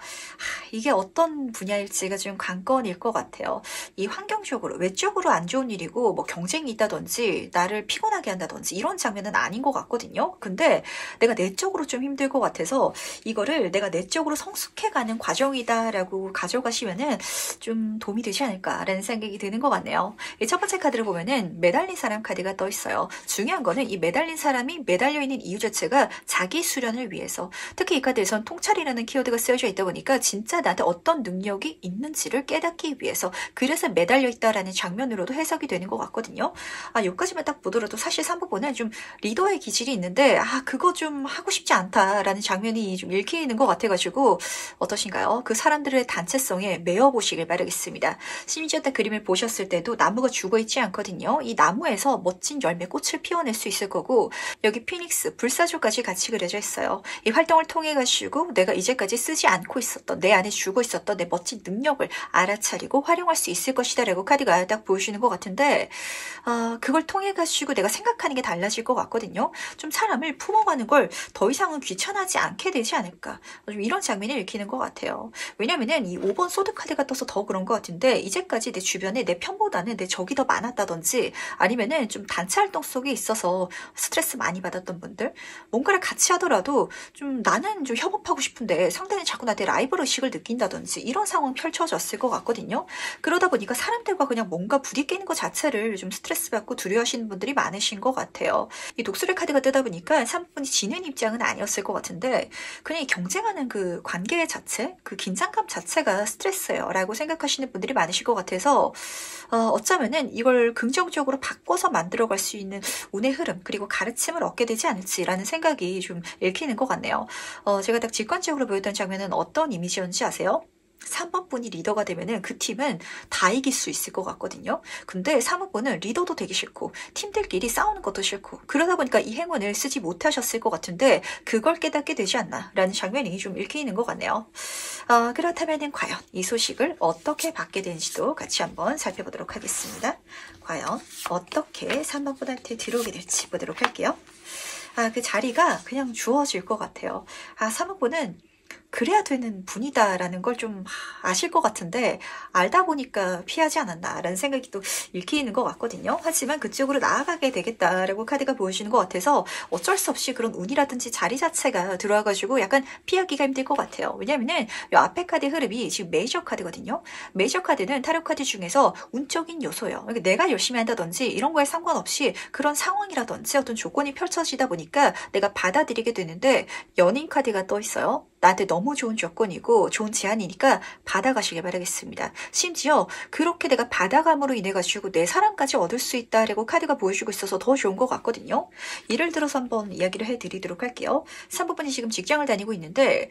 이게 어떤 분야일지가 좀 관건일 것 같아요. 이 환경적으로, 외적으로 안 좋은 일이고, 뭐 경쟁이 있다든지, 나를 피곤하게 한다든지, 이런 장면은 아닌 것 같거든요. 근데 내가 내적으로 좀 힘들 것 같아서, 이거를 내가 내적으로 성숙해가는 과정이다라고 가져가시면은 좀 도움이 되지 않을까라는 생각이 드는 것 같네요. 이 첫 번째 카드를 보면은 매달린 사람 카드가 떠 있어요. 중요한 거는 이 매달린 사람이 매달려 있는 이유 자체가 자기 수련을 위해서, 특히 이 카드에선 통찰이라는 키워드가 쓰여져 있다 보니까 진짜 나한테 어떤 능력이 있는지를 깨닫기 위해서, 그래서 매달려 있다라는 장면으로도 해석이 되는 것 같거든요. 여기까지만 딱 보더라도 사실 3부분은 좀 리더의 기질이 있는데 그거 좀 하고 싶지 않다라는 장면이 좀 읽히는 것 같아가지고 어떠신가요? 그 사람들의 단체성에 매어보시길 바라겠습니다. 심지어 딱 그림을 보셨을 때도 나무가 죽어있지 않거든요. 이 나무에서 멋진 열매, 꽃을 피워낼 수 있을 거고, 여기 피닉스, 불사조까지 같이 그려져 있어요. 이 활동을 통해 가지고 내가 이제까지 쓰지 않고 있었던, 내 안에 죽어 있었던 내 멋진 능력을 알아차리고 활용할 수 있을 것이다 라고 카드가 딱 보여주는 것 같은데, 그걸 통해 가지고 내가 생각하는 게 달라질 것 같거든요. 좀 사람을 품어가는 걸 더 이상은 귀찮아하지 않게 되지 않을까, 좀 이런 장면이 읽히는 것 같아요. 왜냐면은 이 5번 소드 카드가 떠서 더 그런 것 같은데, 이제까지 내 주변에 내 편보다는 내 적이 더 많았다든지, 아니면은 좀 단체 활동 속에 있어서 스트레스 많이 받았던 분들, 뭔가를 같이 하더라도 좀 나는 좀 협업하고 싶은데 상대는 자꾸 나한테 라이벌 의식을 느낀다든지, 이런 상황 펼쳐졌을 것 같거든요. 그러다 보니까 사람들과 그냥 뭔가 부딪히는 것 자체를 좀 스트레스 받고 두려워하시는 분들이 많으신 것 같아요. 이 독수리 카드가 뜨다 보니까 3분이 지는 입장은 아니었을 것 같은데, 그냥 이 경쟁하는 그 관계 자체, 그 긴장감 자체가 스트레스예요 라고 생각하시는 분들이 많으실 것 같아서, 어쩌면은 이걸 긍정적으로 바꿔서 만들어갈 수 있는 운의 흐름, 그리고 가르침을 얻게 되지 않을지라는 생각이 좀 읽히는 것 같네요. 제가 딱 직관적으로 보였던 장면은 어떤 이미지였는지 아세요? 3번 분이 리더가 되면은 그 팀은 다 이길 수 있을 것 같거든요. 근데 3번분은 리더도 되기 싫고 팀들끼리 싸우는 것도 싫고, 그러다 보니까 이 행운을 쓰지 못하셨을 것 같은데 그걸 깨닫게 되지 않나 라는 장면이 좀 읽히는 것 같네요. 그렇다면 과연 이 소식을 어떻게 받게 되는지도 같이 한번 살펴보도록 하겠습니다. 과연 어떻게 3번 분한테 들어오게 될지 보도록 할게요. 그 자리가 그냥 주어질 것 같아요. 3번 분은 그래야 되는 분이다라는 걸 좀 아실 것 같은데, 알다 보니까 피하지 않았나라는 생각이 또 읽히는 것 같거든요. 하지만 그쪽으로 나아가게 되겠다라고 카드가 보여주는 것 같아서 어쩔 수 없이 그런 운이라든지 자리 자체가 들어와가지고 약간 피하기가 힘들 것 같아요. 왜냐면은 이 앞에 카드 흐름이 지금 메이저 카드거든요. 메이저 카드는 타로 카드 중에서 운적인 요소예요. 그러니까 내가 열심히 한다든지 이런 거에 상관없이 그런 상황이라든지 어떤 조건이 펼쳐지다 보니까 내가 받아들이게 되는데, 연인 카드가 떠 있어요. 나한테 너무 좋은 조건이고 좋은 제안이니까 받아가시길 바라겠습니다. 심지어 그렇게 내가 받아감으로 인해 가지고 내 사랑까지 얻을 수 있다라고 카드가 보여주고 있어서 더 좋은 것 같거든요. 예를 들어서 한번 이야기를 해드리도록 할게요. 3부분이 지금 직장을 다니고 있는데,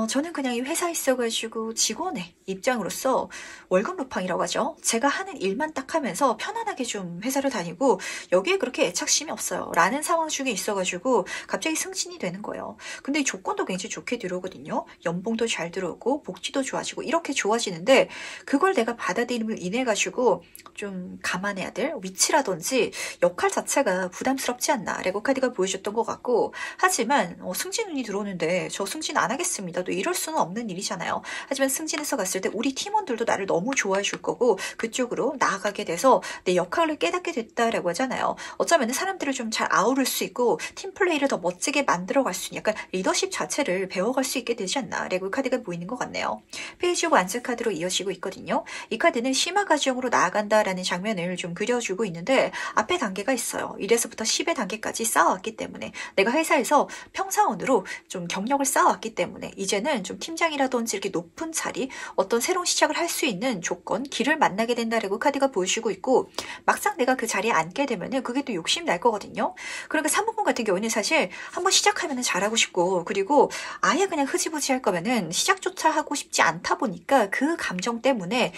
저는 그냥 이 회사에 있어가지고 직원의 입장으로서 월급 루팡이라고 하죠. 제가 하는 일만 딱 하면서 편안하게 좀 회사를 다니고 여기에 그렇게 애착심이 없어요 라는 상황 중에 있어가지고 갑자기 승진이 되는 거예요. 근데 이 조건도 굉장히 좋게 들어오거든요. 연봉도 잘 들어오고 복지도 좋아지고 이렇게 좋아지는데, 그걸 내가 받아들임을 인해 가지고 좀 감안해야 될 위치라든지 역할 자체가 부담스럽지 않나 라고 카드가 보여줬던 것 같고, 하지만 승진운이 들어오는데 저 승진 안 하겠습니다 또 이럴 수는 없는 일이잖아요. 하지만 승진해서 갔을 때 우리 팀원들도 나를 너무 좋아해 줄 거고 그쪽으로 나아가게 돼서 내 역할을 깨닫게 됐다라고 하잖아요. 어쩌면 사람들을 좀 잘 아우를 수 있고 팀플레이를 더 멋지게 만들어갈 수 있는, 약간 리더십 자체를 배워갈 수 있게 되지 않나 라고 카드가 보이는 것 같네요. 페이지 오브 완스 카드로 이어지고 있거든요. 이 카드는 심화 과정으로 나아간다라는 장면을 좀 그려주고 있는데, 앞에 단계가 있어요. 1에서부터 10의 단계까지 쌓아왔기 때문에, 내가 회사에서 평사원으로 좀 경력을 쌓아왔기 때문에 이제는 좀 팀장이라든지 이렇게 높은 자리, 어떤 새로운 시작을 할 수 있는 조건, 길을 만나게 된다라고 카드가 보여주고 있고, 막상 내가 그 자리에 앉게 되면은 그게 또 욕심 날 거거든요. 그러니까 3부분 같은 경우는 사실 한번 시작하면은 잘하고 싶고, 그리고 아예 그냥 흐지부지 할 거면은 시작조차 하고 싶지 않다 보니까 그 감정 때문에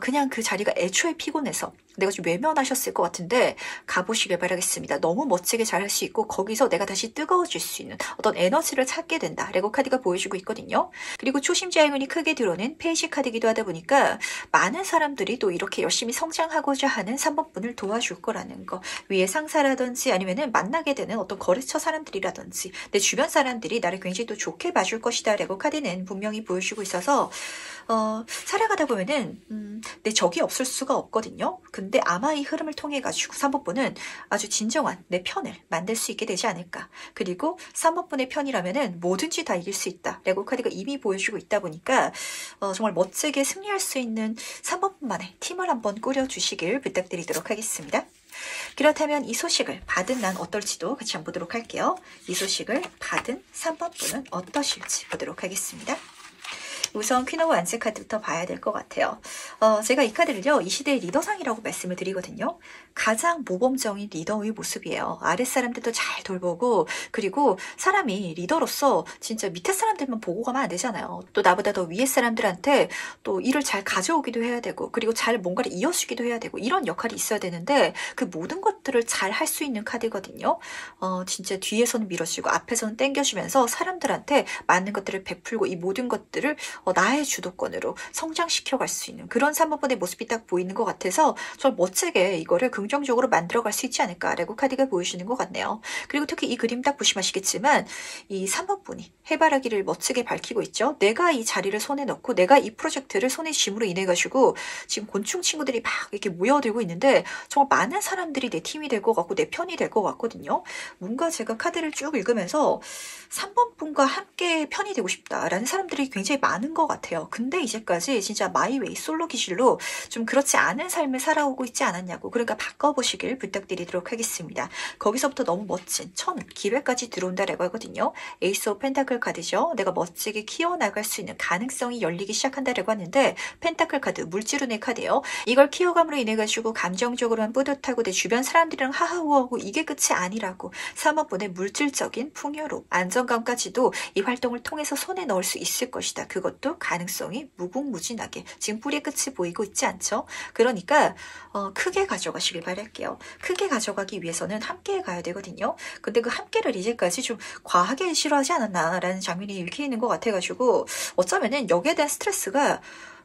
그냥 그 자리가 애초에 피곤해서 내가 좀 외면하셨을 것 같은데 가보시길 바라겠습니다. 너무 멋지게 잘 할 수 있고 거기서 내가 다시 뜨거워질 수 있는 어떤 에너지를 찾게 된다. 레고 카드가 보여주고 있거든요. 그리고 초심자 행운이 크게 들어오는 페이시 카드이기도 하다 보니까 많은 사람들이 또 이렇게 열심히 성장하고자 하는 3번 분을 도와줄 거라는 거. 위에 상사라든지 아니면은 만나게 되는 어떤 거래처 사람들이라든지 내 주변 사람들이 나를 굉장히 또 좋게 봐줄 것이다. 레고 카드는 분명히 보여주고 있어서 살아가다 보면은 내 적이 없을 수가 없거든요. 근데 아마 이 흐름을 통해 가지고 3번분은 아주 진정한 내 편을 만들 수 있게 되지 않을까. 그리고 3번분의 편이라면은 뭐든지 다 이길 수 있다. 레고 카드가 이미 보여주고 있다 보니까 정말 멋지게 승리할 수 있는 3번분만의 팀을 한번 꾸려주시길 부탁드리도록 하겠습니다. 그렇다면 이 소식을 받은 난 어떨지도 같이 한번 보도록 할게요. 이 소식을 받은 3번분은 어떠실지 보도록 하겠습니다. 우선 퀸 오브 완즈 카드부터 봐야 될 것 같아요. 제가 이 카드를요, 이 시대의 리더상이라고 말씀을 드리거든요. 가장 모범적인 리더의 모습이에요. 아랫사람들도 잘 돌보고, 그리고 사람이 리더로서 진짜 밑에 사람들만 보고 가면 안 되잖아요. 또 나보다 더 위에 사람들한테 또 일을 잘 가져오기도 해야 되고, 그리고 잘 뭔가를 이어주기도 해야 되고, 이런 역할이 있어야 되는데, 그 모든 것들을 잘 할 수 있는 카드거든요. 진짜 뒤에서는 밀어주고, 앞에서는 당겨주면서 사람들한테 많은 것들을 베풀고, 이 모든 것들을 나의 주도권으로 성장시켜 갈 수 있는 그런 3번분의 모습이 딱 보이는 것 같아서 정말 멋지게 이거를 긍정적으로 만들어 갈 수 있지 않을까라고 카드가 보여주는 것 같네요. 그리고 특히 이 그림 딱 보시면 아시겠지만 이 3번분이 해바라기를 멋지게 밝히고 있죠. 내가 이 자리를 손에 넣고 내가 이 프로젝트를 손에 쥡으로 인해 가지고 지금 곤충 친구들이 막 이렇게 모여들고 있는데 정말 많은 사람들이 내 팀이 될 것 같고 내 편이 될 것 같거든요. 뭔가 제가 카드를 쭉 읽으면서 3번분과 함께 편이 되고 싶다라는 사람들이 굉장히 많은 것 같아요. 근데 이제까지 진짜 마이웨이 솔로 기질로 좀 그렇지 않은 삶을 살아오고 있지 않았냐고. 그러니까 바꿔보시길 부탁드리도록 하겠습니다. 거기서부터 너무 멋진 기회까지 들어온다라고 하거든요. 에이스 오브 펜타클 카드죠. 내가 멋지게 키워나갈 수 있는 가능성이 열리기 시작한다라고 하는데 펜타클 카드, 물질운의 카드예요. 이걸 키워감으로 인해 가지고 감정적으로만 뿌듯하고 내 주변 사람들이랑 하하호하고 이게 끝이 아니라고 3번분의 물질적인 풍요로 안정감까지도 이 활동을 통해서 손에 넣을 수 있을 것이다. 그것도 가능성이 무궁무진하게 지금 뿌리의 끝이 보이고 있지 않죠? 그러니까 크게 가져가시길 바랄게요. 크게 가져가기 위해서는 함께 가야 되거든요. 근데 그 함께를 이제까지 좀 과하게 싫어하지 않았나라는 장면이 읽히는 것 같아가지고 어쩌면은 여기에 대한 스트레스가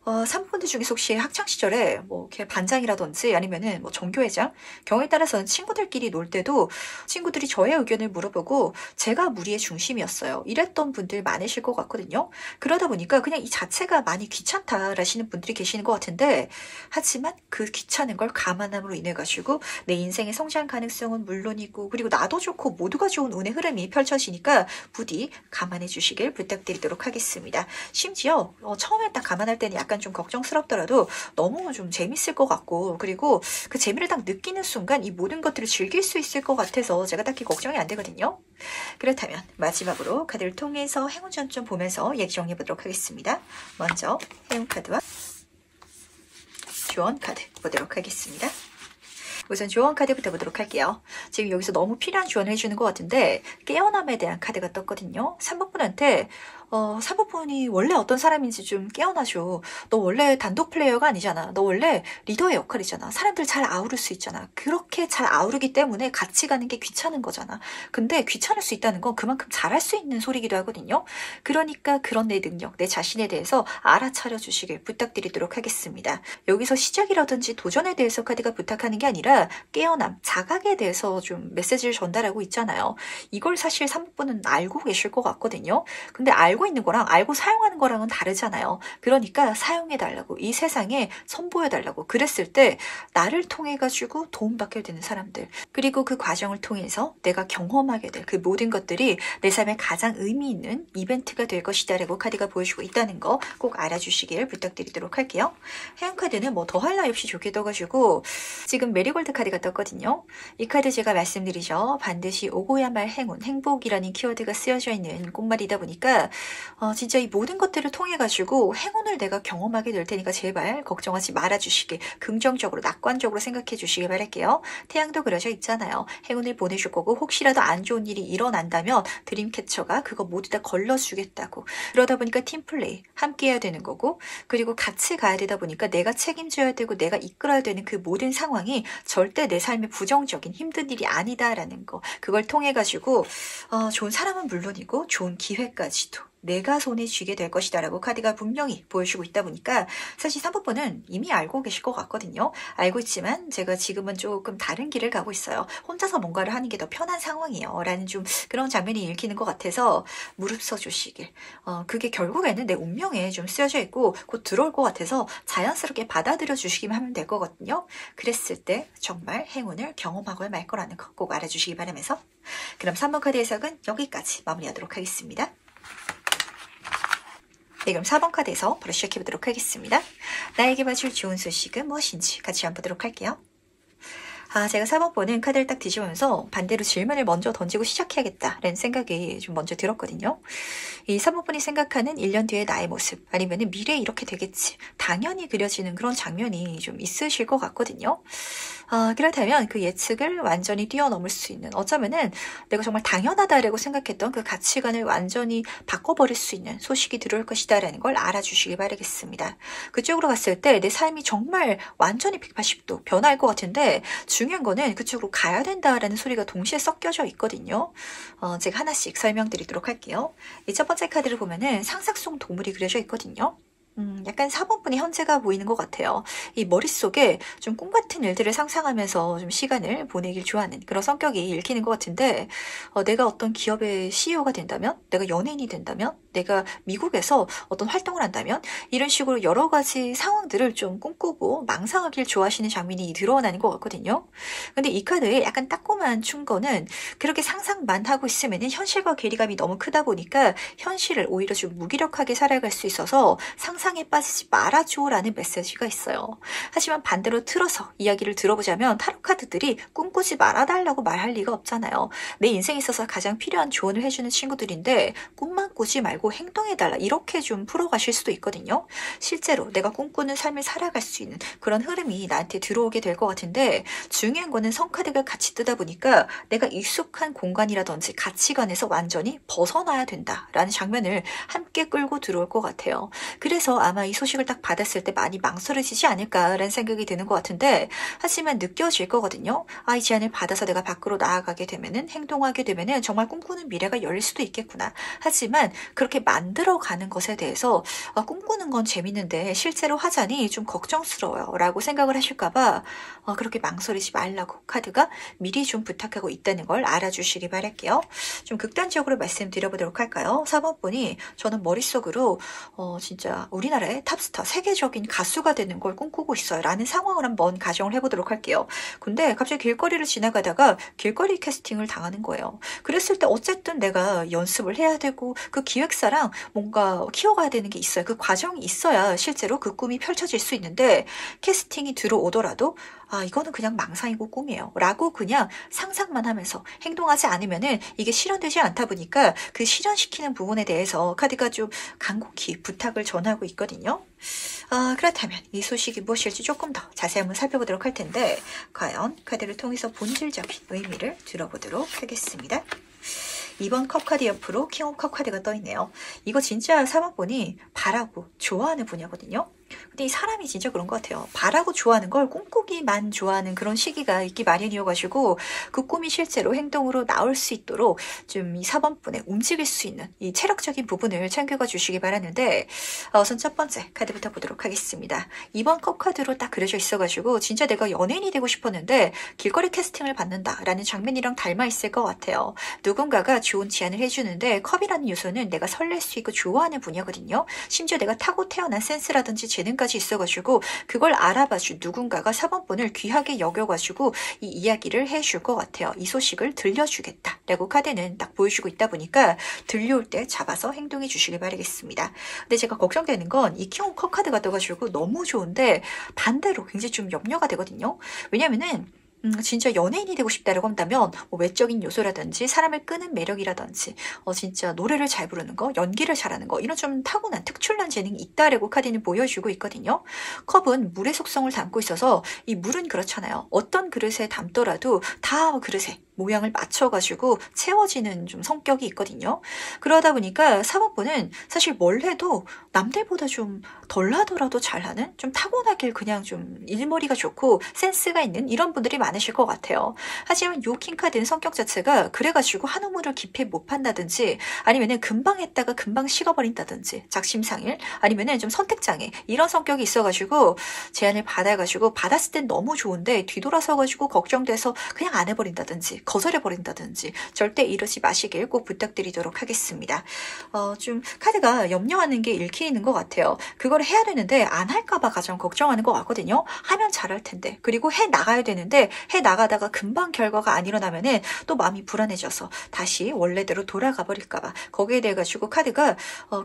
3번들 중에서 혹시 학창시절에 뭐 이렇게 반장이라든지 아니면은 뭐 전교회장 경우에 따라서는 친구들끼리 놀 때도 친구들이 저의 의견을 물어보고 제가 무리의 중심이었어요. 이랬던 분들 많으실 것 같거든요. 그러다 보니까 그냥 이 자체가 많이 귀찮다라시는 분들이 계시는 것 같은데 하지만 그 귀찮은 걸 감안함으로 인해 가지고 내 인생의 성장 가능성은 물론이고 그리고 나도 좋고 모두가 좋은 운의 흐름이 펼쳐지니까 부디 감안해 주시길 부탁드리도록 하겠습니다. 심지어 처음에 딱 감안할 때는 약간 좀 걱정스럽더라도 너무 좀 재밌을 것 같고 그리고 그 재미를 딱 느끼는 순간 이 모든 것들을 즐길 수 있을 것 같아서 제가 딱히 걱정이 안 되거든요. 그렇다면 마지막으로 카드를 통해서 행운전 좀 보면서 얘기 정리해 보도록 하겠습니다. 먼저 행운 카드와 조언 카드 보도록 하겠습니다. 우선 조언 카드부터 보도록 할게요. 지금 여기서 너무 필요한 조언을 해주는 것 같은데 깨어남에 대한 카드가 떴거든요. 3번분한테 3번분이 원래 어떤 사람인지 좀 깨어나줘. 너 원래 단독 플레이어가 아니잖아. 너 원래 리더의 역할이잖아. 사람들 잘 아우를 수 있잖아. 그렇게 잘 아우르기 때문에 같이 가는 게 귀찮은 거잖아. 근데 귀찮을 수 있다는 건 그만큼 잘할 수 있는 소리기도 하거든요. 그러니까 그런 내 능력, 내 자신에 대해서 알아차려 주시길 부탁드리도록 하겠습니다. 여기서 시작이라든지 도전에 대해서 카드가 부탁하는 게 아니라 깨어남, 자각에 대해서 좀 메시지를 전달하고 있잖아요. 이걸 사실 3번분은 알고 계실 것 같거든요. 근데 알고 있는 거랑 알고 사용하는 거랑은 다르잖아요. 그러니까 사용해달라고, 이 세상에 선보여달라고. 그랬을 때 나를 통해 가지고 도움받게 되는 사람들, 그리고 그 과정을 통해서 내가 경험하게 될 그 모든 것들이 내 삶에 가장 의미 있는 이벤트가 될 것이다 라고 카드가 보여주고 있다는 거 꼭 알아주시길 부탁드리도록 할게요. 해운 카드는 뭐 더할 나위 없이 좋게 떠가지고 지금 메리골드 카드가 떴거든요. 이 카드 제가 말씀드리죠. 반드시 오고야 말 행운, 행복이라는 키워드가 쓰여져 있는 꽃말이다 보니까 진짜 이 모든 것들을 통해 가지고 행운을 내가 경험하게 될 테니까 제발 걱정하지 말아 주시길, 긍정적으로 낙관적으로 생각해 주시길 바랄게요. 태양도 그려져 있잖아요. 행운을 보내줄 거고 혹시라도 안 좋은 일이 일어난다면 드림캐쳐가 그거 모두 다 걸러주겠다고. 그러다 보니까 팀플레이 함께 해야 되는 거고, 그리고 같이 가야 되다 보니까 내가 책임져야 되고 내가 이끌어야 되는 그 모든 상황이 절대 내 삶에 부정적인 힘든 일이 아니다라는 거, 그걸 통해 가지고 좋은 사람은 물론이고 좋은 기회까지도 내가 손에 쥐게 될 것이다 라고 카드가 분명히 보여주고 있다 보니까 사실 3번은 이미 알고 계실 것 같거든요. 알고 있지만 제가 지금은 조금 다른 길을 가고 있어요. 혼자서 뭔가를 하는 게 더 편한 상황이에요 라는 좀 그런 장면이 읽히는 것 같아서 무릎 서 주시길. 그게 결국에는 내 운명에 좀 쓰여져 있고 곧 들어올 것 같아서 자연스럽게 받아들여 주시기만 하면 될 거거든요. 그랬을 때 정말 행운을 경험하고 말 거라는 거 꼭 알아주시기 바라면서, 그럼 3번 카드 해석은 여기까지 마무리하도록 하겠습니다. 네, 그럼 4번 카드에서 바로 시작해보도록 하겠습니다. 나에게 봐줄 좋은 소식은 무엇인지 같이 한번 보도록 할게요. 제가 4번 보는 카드를 딱 뒤집으면서 반대로 질문을 먼저 던지고 시작해야겠다라는 생각이 좀 먼저 들었거든요. 이 3번 분이 생각하는 1년 뒤의 나의 모습, 아니면 미래에 이렇게 되겠지, 당연히 그려지는 그런 장면이 좀 있으실 것 같거든요. 그렇다면 그 예측을 완전히 뛰어넘을 수 있는, 어쩌면은 내가 정말 당연하다라고 생각했던 그 가치관을 완전히 바꿔버릴 수 있는 소식이 들어올 것이다라는 걸 알아주시기 바라겠습니다. 그쪽으로 갔을 때 내 삶이 정말 완전히 180도 변할 것 같은데, 중요한 거는 그쪽으로 가야 된다라는 소리가 동시에 섞여져 있거든요. 제가 하나씩 설명드리도록 할게요. 이 첫 번째 카드를 보면은 상상 속 동물이 그려져 있거든요. 약간 4번 분이 현재가 보이는 것 같아요. 이 머릿속에 좀 꿈 같은 일들을 상상하면서 좀 시간을 보내길 좋아하는 그런 성격이 읽히는 것 같은데, 내가 어떤 기업의 CEO가 된다면, 내가 연예인이 된다면, 내가 미국에서 어떤 활동을 한다면, 이런 식으로 여러 가지 상황들을 좀 꿈꾸고 망상하길 좋아하시는 장면이 드러나는 것 같거든요. 근데 이 카드에 약간 따끔한 충고는, 그렇게 상상만 하고 있으면 현실과 괴리감이 너무 크다 보니까 현실을 오히려 좀 무기력하게 살아갈 수 있어서 상상에 빠지지 말아줘라는 메시지가 있어요. 하지만 반대로 틀어서 이야기를 들어보자면 타로 카드들이 꿈꾸지 말아달라고 말할 리가 없잖아요. 내 인생에 있어서 가장 필요한 조언을 해주는 친구들인데 꿈만 꾸지 말고 행동해달라, 이렇게 좀 풀어가실 수도 있거든요. 실제로 내가 꿈꾸는 삶을 살아갈 수 있는 그런 흐름이 나한테 들어오게 될 것 같은데, 중요한 거는 성카드가 같이 뜨다 보니까 내가 익숙한 공간이라든지 가치관에서 완전히 벗어나야 된다라는 장면을 함께 끌고 들어올 것 같아요. 그래서 아마 이 소식을 딱 받았을 때 많이 망설여지지 않을까라는 생각이 드는 것 같은데, 하지만 느껴질 거거든요. 이 제안을 받아서 내가 밖으로 나아가게 되면은, 행동하게 되면은 정말 꿈꾸는 미래가 열릴 수도 있겠구나. 하지만 그렇게 만들어가는 것에 대해서 꿈꾸는 건 재밌는데 실제로 하자니 좀 걱정스러워요 라고 생각을 하실까봐 그렇게 망설이지 말라고 카드가 미리 좀 부탁하고 있다는 걸 알아주시기 바랄게요. 좀 극단적으로 말씀드려보도록 할까요? 4번 분이 저는 머릿속으로 진짜 우리나라의 탑스타, 세계적인 가수가 되는 걸 꿈꾸고 있어요 라는 상황을 한번 가정을 해보도록 할게요. 근데 갑자기 길거리를 지나가다가 길거리 캐스팅을 당하는 거예요. 그랬을 때 어쨌든 내가 연습을 해야 되고 그 기획사랑 뭔가 키워가야 되는 게 있어요. 그 과정이 있어야 실제로 그 꿈이 펼쳐질 수 있는데, 캐스팅이 들어오더라도 이거는 그냥 망상이고 꿈이에요 라고 그냥 상상만 하면서 행동하지 않으면은 이게 실현되지 않다 보니까 그 실현시키는 부분에 대해서 카드가 좀 간곡히 부탁을 전하고 있거든요. 그렇다면 이 소식이 무엇일지 조금 더 자세히 한번 살펴보도록 할 텐데, 과연 카드를 통해서 본질적인 의미를 들어보도록 하겠습니다. 2번 컵 카드 옆으로 킹 오브 컵 카드가 떠있네요. 이거 진짜 4번 분이 바라고 좋아하는 분야거든요. 근데 이 사람이 진짜 그런 것 같아요. 바라고 좋아하는 걸 꿈꾸기만 좋아하는 그런 시기가 있기 마련이어가지고 그 꿈이 실제로 행동으로 나올 수 있도록 좀 이 4번 분에 움직일 수 있는 이 체력적인 부분을 챙겨가 주시기 바라는데, 우선 첫 번째 카드부터 보도록 하겠습니다. 2번 컵 카드로 딱 그려져 있어가지고 진짜 내가 연예인이 되고 싶었는데 길거리 캐스팅을 받는다라는 장면이랑 닮아 있을 것 같아요. 누군가가 좋은 제안을 해주는데 컵이라는 요소는 내가 설렐 수 있고 좋아하는 분야거든요. 심지어 내가 타고 태어난 센스라든지 재능까지 있어가지고 그걸 알아봐준 누군가가 4번 분을 귀하게 여겨가지고 이 이야기를 해줄 것 같아요. 이 소식을 들려주겠다 라고 카드는 딱 보여주고 있다 보니까 들려올 때 잡아서 행동해 주시길 바라겠습니다. 근데 제가 걱정되는 건 이 킹 오브 컵 카드가 떠가지고 너무 좋은데 반대로 굉장히 좀 염려가 되거든요. 왜냐면은 진짜 연예인이 되고 싶다라고 한다면 뭐 외적인 요소라든지 사람을 끄는 매력이라든지 진짜 노래를 잘 부르는 거, 연기를 잘하는 거 이런 좀 타고난 특출난 재능이 있다라고 카드는 보여주고 있거든요. 컵은 물의 속성을 담고 있어서 이 물은 그렇잖아요. 어떤 그릇에 담더라도 다 그릇에 모양을 맞춰가지고 채워지는 좀 성격이 있거든요. 그러다 보니까 사모분은 사실 뭘 해도 남들보다 좀 덜 하더라도 잘하는 좀 타고나길 그냥 좀 일머리가 좋고 센스가 있는 이런 분들이 많으실 것 같아요. 하지만 요 킹카드는 성격 자체가 그래가지고 한 우물을 깊이 못 판다든지 아니면은 금방 했다가 금방 식어버린다든지 작심상일 아니면은 좀 선택장애 이런 성격이 있어가지고 제안을 받아가지고 받았을 땐 너무 좋은데 뒤돌아서가지고 걱정돼서 그냥 안 해버린다든지 거절해버린다든지 절대 이러지 마시길 꼭 부탁드리도록 하겠습니다. 좀 카드가 염려하는 게 읽히는 것 같아요. 그걸 해야 되는데 안 할까봐 가장 걱정하는 것 같거든요. 하면 잘할 텐데 그리고 해 나가야 되는데 해 나가다가 금방 결과가 안 일어나면은 또 마음이 불안해져서 다시 원래대로 돌아가 버릴까봐 거기에 대해 가지고 카드가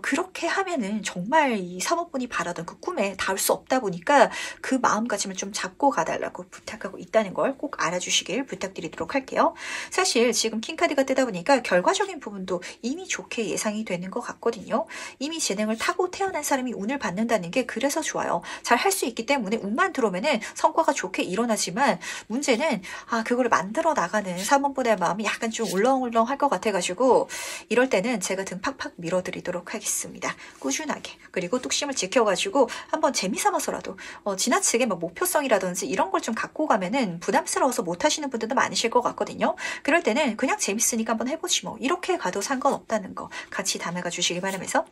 그렇게 하면은 정말 이 사모분이 바라던 그 꿈에 닿을 수 없다 보니까 그 마음가짐을 좀 잡고 가달라고 부탁하고 있다는 걸 꼭 알아주시길 부탁드리도록 할게요. 사실 지금 킹카드가 뜨다 보니까 결과적인 부분도 이미 좋게 예상이 되는 것 같거든요. 이미 재능을 타고 태어난 사람이 운을 받는다는 게 그래서 좋아요. 잘 할 수 있기 때문에 운만 들어오면은 성과가 좋게 일어나지만 문제는 그거를 만들어 나가는 사모분의 마음이 약간 좀 울렁울렁 할 것 같아가지고 이럴 때는 제가 등 팍팍 밀어드리도록 하겠습니다. 꾸준하게 그리고 뚝심을 지켜가지고 한번 재미삼아서라도 지나치게 막 목표성이라든지 이런 걸 좀 갖고 가면은 부담스러워서 못 하시는 분들도 많으실 것 같거든요. 그럴 때는 그냥 재밌으니까 한번 해보지 뭐 이렇게 가도 상관없다는 거 같이 담아가 주시기 바라면서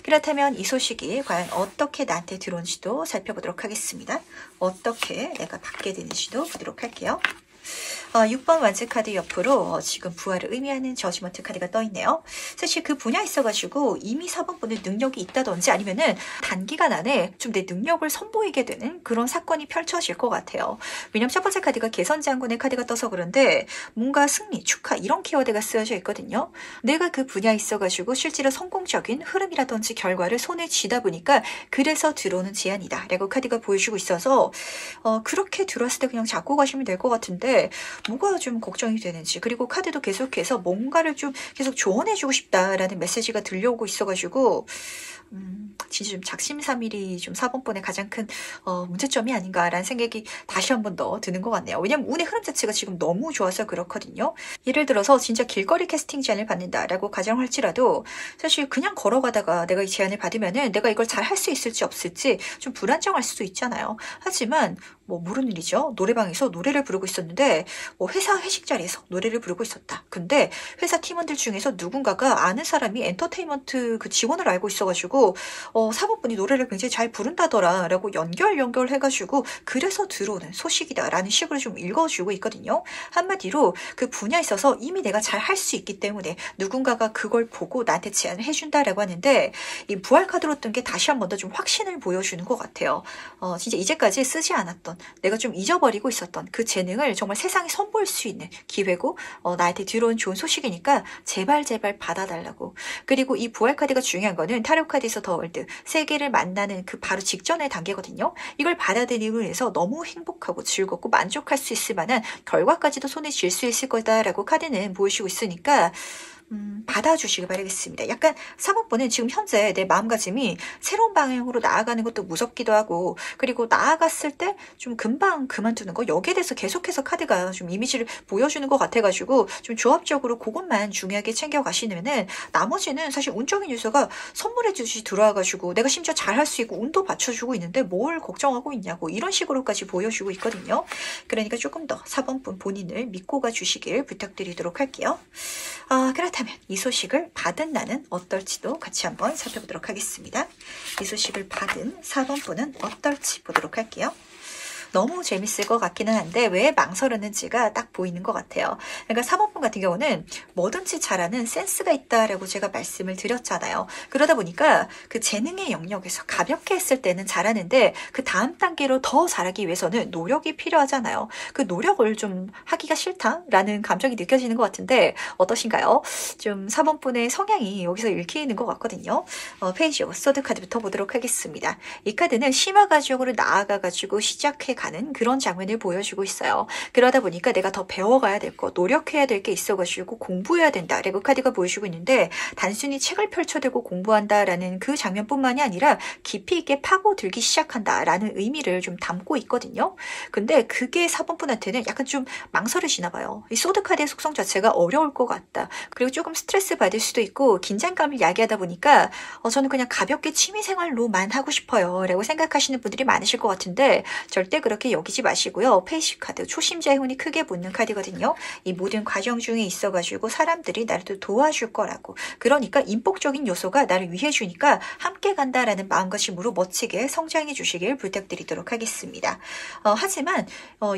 그렇다면 이 소식이 과연 어떻게 나한테 들어온지도 살펴보도록 하겠습니다. 어떻게 내가 받게 되는지도 보도록 할게요. 6번 완즈 카드 옆으로 지금 부활을 의미하는 저지먼트 카드가 떠있네요. 사실 그 분야에 있어가지고 이미 4번 분의 능력이 있다든지 아니면은 단기간 안에 좀 내 능력을 선보이게 되는 그런 사건이 펼쳐질 것 같아요. 왜냐면 첫 번째 카드가 개선장군의 카드가 떠서 그런데 뭔가 승리, 축하 이런 키워드가 쓰여져 있거든요. 내가 그 분야에 있어가지고 실제로 성공적인 흐름이라든지 결과를 손에 쥐다 보니까 그래서 들어오는 제안이다 라고 카드가 보여주고 있어서 그렇게 들어왔을 때 그냥 잡고 가시면 될 것 같은데 뭐가 좀 걱정이 되는지 그리고 카드도 계속해서 뭔가를 좀 계속 조언해주고 싶다라는 메시지가 들려오고 있어가지고 진짜 좀 작심삼일이 좀 4번번의 가장 큰 문제점이 아닌가라는 생각이 다시 한 번 더 드는 것 같네요. 왜냐면 운의 흐름 자체가 지금 너무 좋아서 그렇거든요. 예를 들어서 진짜 길거리 캐스팅 제안을 받는다라고 가정할지라도 사실 그냥 걸어가다가 내가 이 제안을 받으면은 내가 이걸 잘 할 수 있을지 없을지 좀 불안정할 수도 있잖아요. 하지만 뭐 모르는 일이죠. 노래방에서 노래를 부르고 있었는데 회사 회식 자리에서 노래를 부르고 있었다. 근데 회사 팀원들 중에서 누군가가 아는 사람이 엔터테인먼트 그 직원을 알고 있어가지고 사모분이 노래를 굉장히 잘 부른다더라 라고 연결해가지고 그래서 들어오는 소식이다 라는 식으로 좀 읽어주고 있거든요. 한마디로 그 분야에 있어서 이미 내가 잘 할 수 있기 때문에 누군가가 그걸 보고 나한테 제안을 해준다라고 하는데 이 부활 카드로 뜬 게 다시 한 번 더 좀 확신을 보여주는 것 같아요. 진짜 이제까지 쓰지 않았던 내가 좀 잊어버리고 있었던 그 재능을 정말 세상에 선보일 수 있는 기회고 나한테 들어온 좋은 소식이니까 제발 받아달라고. 그리고 이 부활 카드가 중요한 거는 타로 카드에서 더 월드 세계를 만나는 그 바로 직전의 단계거든요. 이걸 받아들이고 해서 너무 행복하고 즐겁고 만족할 수 있을 만한 결과까지도 손에 쥘 수 있을 거다라고 카드는 보여주고 있으니까 받아주시기 바라겠습니다. 약간 3번은 지금 현재 내 마음가짐이 새로운 방향으로 나아가는 것도 무섭기도 하고 그리고 나아갔을 때 좀 금방 그만두는 거 여기에 대해서 계속해서 카드가 좀 이미지를 보여주는 것 같아가지고 좀 조합적으로 그것만 중요하게 챙겨가시면은 나머지는 사실 운적인 요소가 선물해 주시 들어와가지고 내가 심지어 잘할 수 있고 운도 받쳐주고 있는데 뭘 걱정하고 있냐고 이런 식으로까지 보여주고 있거든요. 그러니까 조금 더 4번분 본인을 믿고 가주시길 부탁드리도록 할게요. 그렇다면 이 소식을 받은 나는 어떨지도 같이 한번 살펴보도록 하겠습니다. 이 소식을 받은 4번분은 어떨지 보도록 할게요. 너무 재밌을 것 같기는 한데 왜 망설였는지가 딱 보이는 것 같아요. 그러니까 3번분 같은 경우는 뭐든지 잘하는 센스가 있다라고 제가 말씀을 드렸잖아요. 그러다 보니까 그 재능의 영역에서 가볍게 했을 때는 잘하는데 그 다음 단계로 더 잘하기 위해서는 노력이 필요하잖아요. 그 노력을 좀 하기가 싫다라는 감정이 느껴지는 것 같은데 어떠신가요? 좀 4번분의 성향이 여기서 읽히는 것 같거든요. 페이지 오브 소드 카드부터 보도록 하겠습니다. 이 카드는 심화 가족으로 나아가가지고 시작해 가는 그런 장면을 보여주고 있어요. 그러다 보니까 내가 더 배워가야 될 거, 노력해야 될 게 있어가지고 공부해야 된다라고 카드가 보여주고 있는데 단순히 책을 펼쳐들고 공부한다라는 그 장면뿐만이 아니라 깊이 있게 파고들기 시작한다라는 의미를 좀 담고 있거든요. 근데 그게 4번 분한테는 약간 좀 망설이시나 봐요. 이 소드 카드의 속성 자체가 어려울 것 같다. 그리고 조금 스트레스 받을 수도 있고 긴장감을 야기하다 보니까 저는 그냥 가볍게 취미생활로만 하고 싶어요 라고 생각하시는 분들이 많으실 것 같은데 절대 그렇게 여기지 마시고요. 페이시 카드, 초심자의 운이 크게 붙는 카드거든요. 이 모든 과정 중에 있어가지고 사람들이 나를 또 도와줄 거라고, 그러니까 인복적인 요소가 나를 위해 주니까 함께 간다라는 마음가짐으로 멋지게 성장해 주시길 부탁드리도록 하겠습니다. 하지만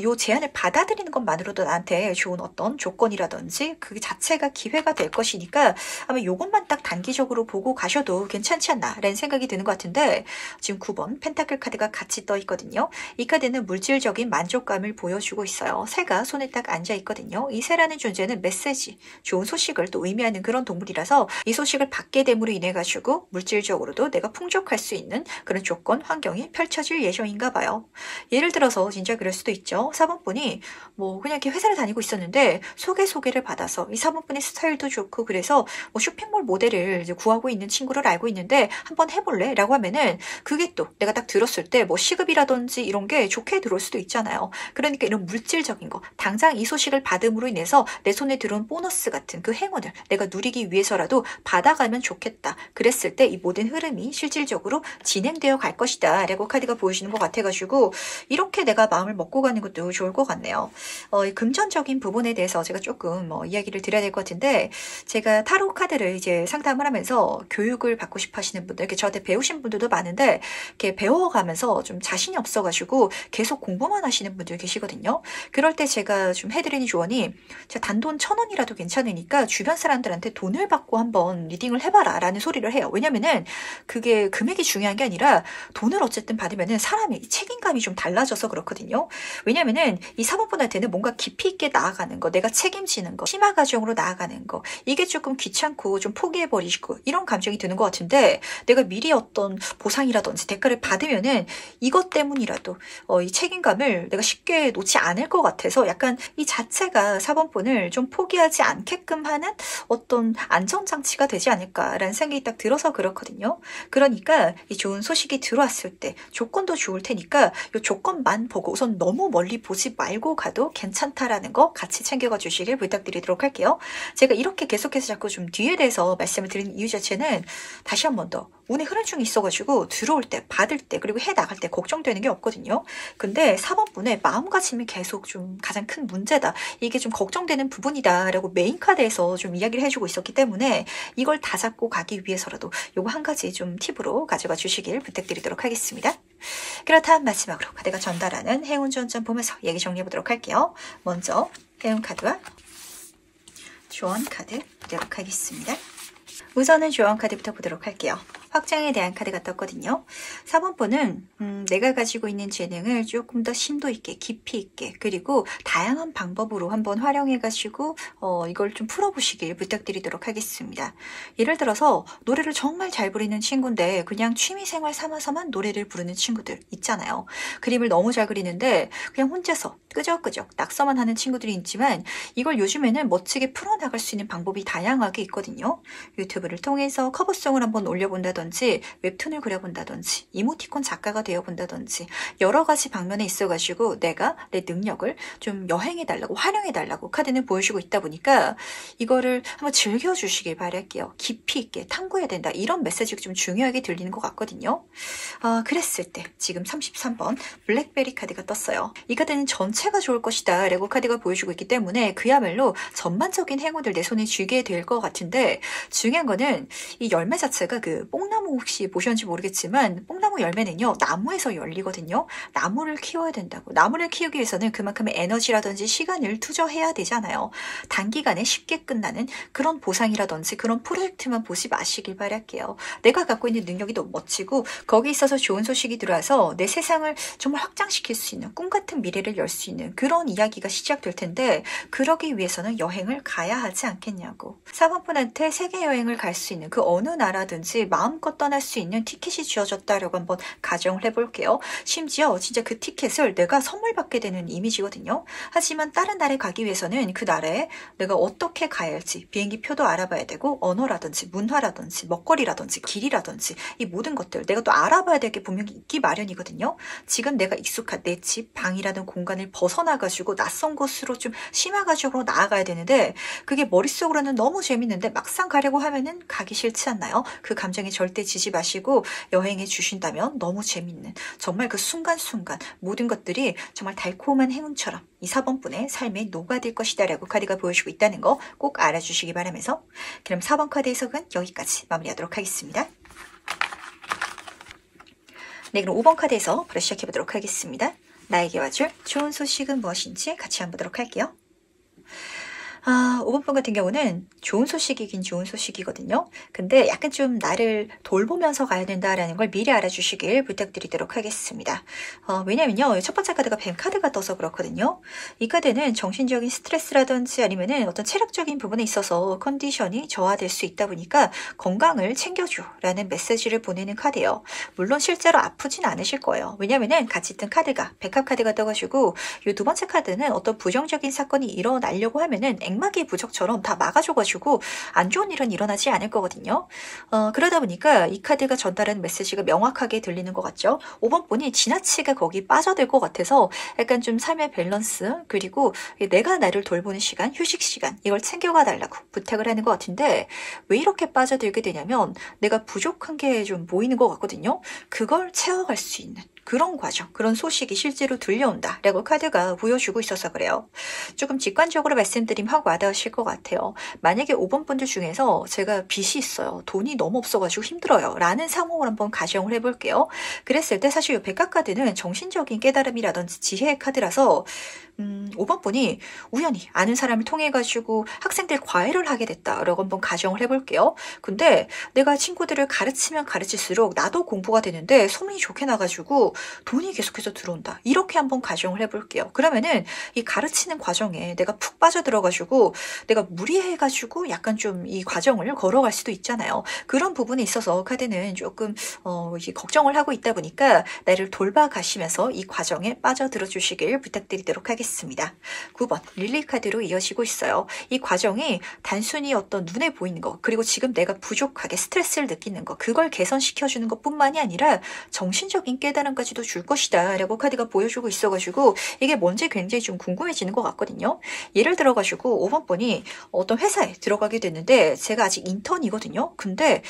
요 제안을 받아들이는 것만으로도 나한테 좋은 어떤 조건이라든지 그 자체가 기회가 될 것이니까 아마 요것만 딱 단기적으로 보고 가셔도 괜찮지 않나 라는 생각이 드는 것 같은데, 지금 9번 펜타클 카드가 같이 떠 있거든요. 이 카드는 물질적인 만족감을 보여주고 있어요. 새가 손에 딱 앉아 있거든요. 이 새라는 존재는 메시지, 좋은 소식을 또 의미하는 그런 동물이라서 이 소식을 받게 됨으로 인해 가지고 물질적으로도 내가 풍족할 수 있는 그런 조건, 환경이 펼쳐질 예정인가 봐요. 예를 들어서 진짜 그럴 수도 있죠. 4번 분이 뭐 그냥 이렇게 회사를 다니고 있었는데 소개를 받아서 이 4번 분의 스타일도 좋고 그래서 뭐 쇼핑몰 모델을 이제 구하고 있는 친구를 알고 있는데 한번 해볼래? 라고 하면은 그게 또 내가 딱 들었을 때 뭐 시급이라든지 이런 게 좋게 들어올 수도 있잖아요. 그러니까 이런 물질적인 거, 당장 이 소식을 받음으로 인해서 내 손에 들어온 보너스 같은 그 행운을 내가 누리기 위해서라도 받아가면 좋겠다. 그랬을 때 이 모든 흐름이 실질적으로 진행되어 갈 것이다 라고 카드가 보여주는 것 같아가지고 이렇게 내가 마음을 먹고 가는 것도 좋을 것 같네요. 이 금전적인 부분에 대해서 제가 조금 이야기를 드려야 될 것 같은데, 제가 타로 카드를 이제 상담을 하면서 교육을 받고 싶어 하시는 분들, 이렇게 저한테 배우신 분들도 많은데 이렇게 배워가면서 좀 자신이 없어가지고 계속 공부만 하시는 분들 계시거든요. 그럴 때 제가 좀 해드리는 조언이, 제가 단돈 1,000원이라도 괜찮으니까 주변 사람들한테 돈을 받고 한번 리딩을 해봐라 라는 소리를 해요. 왜냐면은 그게 금액이 중요한 게 아니라 돈을 어쨌든 받으면은 사람의 책임감이 좀 달라져서 그렇거든요. 왜냐면은 이 사모분한테는 뭔가 깊이 있게 나아가는 거, 내가 책임지는 거, 심화 과정으로 나아가는 거, 이게 조금 귀찮고 좀 포기해버리시고 이런 감정이 드는 것 같은데, 내가 미리 어떤 보상이라든지 대가를 받으면은 이것 때문이라도 이 책임감을 내가 쉽게 놓지 않을 것 같아서 약간 이 자체가 4번분을 좀 포기하지 않게끔 하는 어떤 안전장치가 되지 않을까라는 생각이 딱 들어서 그렇거든요. 그러니까 이 좋은 소식이 들어왔을 때 조건도 좋을 테니까 이 조건만 보고 우선 너무 멀리 보지 말고 가도 괜찮다라는 거 같이 챙겨가 주시길 부탁드리도록 할게요. 제가 이렇게 계속해서 자꾸 좀 뒤에 대해서 말씀을 드리는 이유 자체는 다시 한 번 더 운의 흐름 중에 있어가지고 들어올 때, 받을 때, 그리고 해 나갈 때 걱정되는 게 없거든요. 근데 4번분의 마음가짐이 계속 좀 가장 큰 문제다, 이게 좀 걱정되는 부분이다 라고 메인 카드에서 좀 이야기를 해주고 있었기 때문에 이걸 다 잡고 가기 위해서라도 요거 한 가지 좀 팁으로 가져가 주시길 부탁드리도록 하겠습니다. 그렇다면 마지막으로 카드가 전달하는 행운 전점 보면서 얘기 정리해 보도록 할게요. 먼저 행운 카드와 조언 카드 보도록 하겠습니다. 우선은 조언 카드부터 보도록 할게요. 확장에 대한 카드가 떴거든요. 4번분은 내가 가지고 있는 재능을 조금 더 심도 있게, 깊이 있게, 그리고 다양한 방법으로 한번 활용해가지고 이걸 좀 풀어보시길 부탁드리도록 하겠습니다. 예를 들어서 노래를 정말 잘 부르는 친구인데 그냥 취미생활 삼아서만 노래를 부르는 친구들 있잖아요. 그림을 너무 잘 그리는데 그냥 혼자서 끄적끄적 낙서만 하는 친구들이 있지만 이걸 요즘에는 멋지게 풀어나갈 수 있는 방법이 다양하게 있거든요. 유튜브를 통해서 커버송을 한번 올려본다든지 웹툰을 그려본다든지 이모티콘 작가가 되어본다든지 여러 가지 방면에 있어가지고 내가 내 능력을 좀 여행해달라고, 활용해달라고 카드는 보여주고 있다 보니까 이거를 한번 즐겨주시길 바랄게요. 깊이 있게 탐구해야 된다, 이런 메시지가 좀 중요하게 들리는 것 같거든요. 그랬을 때 지금 33번 블랙베리 카드가 떴어요. 이 카드는 전체가 좋을 것이다 라고 카드가 보여주고 있기 때문에 그야말로 전반적인 행운을 내 손에 쥐게 될 것 같은데, 중요한 거는 이 열매 자체가 그 뽕나무 혹시 보셨는지 모르겠지만 뽕나무 열매는요 나무에서 열리거든요. 나무를 키워야 된다고. 나무를 키우기 위해서는 그만큼의 에너지라든지 시간을 투자해야 되잖아요. 단기간에 쉽게 끝나는 그런 보상이라든지 그런 프로젝트만 보지 마시길 바랄게요. 내가 갖고 있는 능력이 너무 멋지고 거기에 있어서 좋은 소식이 들어와서 내 세상을 정말 확장시킬 수 있는 꿈같은 미래를 열 수 있는 그런 이야기가 시작될 텐데, 그러기 위해서는 여행을 가야 하지 않겠냐고. 4번분한테 세계 여행을 갈 수 있는 그 어느 나라든지 마음 마음껏 떠날 수 있는 티켓이 주어졌다라고 한번 가정을 해볼게요. 심지어 진짜 그 티켓을 내가 선물 받게 되는 이미지거든요. 하지만 다른 나라에 가기 위해서는 그 나라에 내가 어떻게 가야 할지 비행기 표도 알아봐야 되고 언어라든지 문화라든지 먹거리라든지 길이라든지 이 모든 것들 내가 또 알아봐야 될 게 분명히 있기 마련이거든요. 지금 내가 익숙한 내 집, 방이라는 공간을 벗어나가지고 낯선 곳으로 좀 심화가적으로 나아가야 되는데 그게 머릿속으로는 너무 재밌는데 막상 가려고 하면은 가기 싫지 않나요? 그 감정에 절대 지지 마시고 여행해 주신다면 너무 재밌는 정말 그 순간순간 모든 것들이 정말 달콤한 행운처럼 이 4번 분의 삶에 녹아들 것이다 라고 카드가 보여주고 있다는 거 꼭 알아주시기 바라면서 그럼 4번 카드 해석은 여기까지 마무리하도록 하겠습니다. 네, 그럼 5번 카드에서 바로 시작해보도록 하겠습니다. 나에게 와줄 좋은 소식은 무엇인지 같이 한번 보도록 할게요. 5번 분 같은 경우는 좋은 소식이긴 좋은 소식이거든요. 근데 약간 좀 나를 돌보면서 가야 된다라는 걸 미리 알아주시길 부탁드리도록 하겠습니다. 왜냐면요. 첫 번째 카드가 뱀 카드가 떠서 그렇거든요. 이 카드는 정신적인 스트레스라든지 아니면은 어떤 체력적인 부분에 있어서 컨디션이 저하될 수 있다 보니까 건강을 챙겨줘라는 메시지를 보내는 카드예요. 물론 실제로 아프진 않으실 거예요. 왜냐면은 같이 뜬 카드가 백합 카드가 떠가지고 이 두 번째 카드는 어떤 부정적인 사건이 일어나려고 하면은 액막의 부적처럼 다 막아줘가지고 안 좋은 일은 일어나지 않을 거거든요. 그러다 보니까 이 카드가 전달하는 메시지가 명확하게 들리는 것 같죠. 5번 분이 지나치게 거기 빠져들 것 같아서 약간 좀 삶의 밸런스 그리고 내가 나를 돌보는 시간, 휴식 시간 이걸 챙겨가 달라고 부탁을 하는 것 같은데 왜 이렇게 빠져들게 되냐면 내가 부족한 게 좀 보이는 것 같거든요. 그걸 채워갈 수 있는 그런 과정, 그런 소식이 실제로 들려온다라고 카드가 보여주고 있어서 그래요. 조금 직관적으로 말씀드리면 확 와닿으실 것 같아요. 만약에 5번 분들 중에서 제가 빚이 있어요. 돈이 너무 없어가지고 힘들어요. 라는 상황을 한번 가정을 해볼게요. 그랬을 때 사실 이 백합 카드는 정신적인 깨달음이라든지 지혜의 카드라서 5번 분이 우연히 아는 사람을 통해 가지고 학생들 과외를 하게 됐다라고 한번 가정을 해볼게요. 근데 내가 친구들을 가르치면 가르칠수록 나도 공부가 되는데 소문이 좋게 나가지고 돈이 계속해서 들어온다. 이렇게 한번 가정을 해볼게요. 그러면은 이 가르치는 과정에 내가 푹 빠져들어가지고 내가 무리해가지고 약간 좀 이 과정을 걸어갈 수도 있잖아요. 그런 부분에 있어서 카드는 조금 이제 걱정을 하고 있다 보니까 나를 돌봐가시면서 이 과정에 빠져들어 주시길 부탁드리도록 하겠습니다. 9번 릴리 카드로 이어지고 있어요. 이 과정이 단순히 어떤 눈에 보이는 거 그리고 지금 내가 부족하게 스트레스를 느끼는 거 그걸 개선시켜주는 것뿐만이 아니라 정신적인 깨달음까지도 줄 것이다 라고 카드가 보여주고 있어가지고 이게 뭔지 굉장히 좀 궁금해지는 것 같거든요. 예를 들어가지고 5번 번이 어떤 회사에 들어가게 됐는데 제가 아직 인턴이거든요. 근데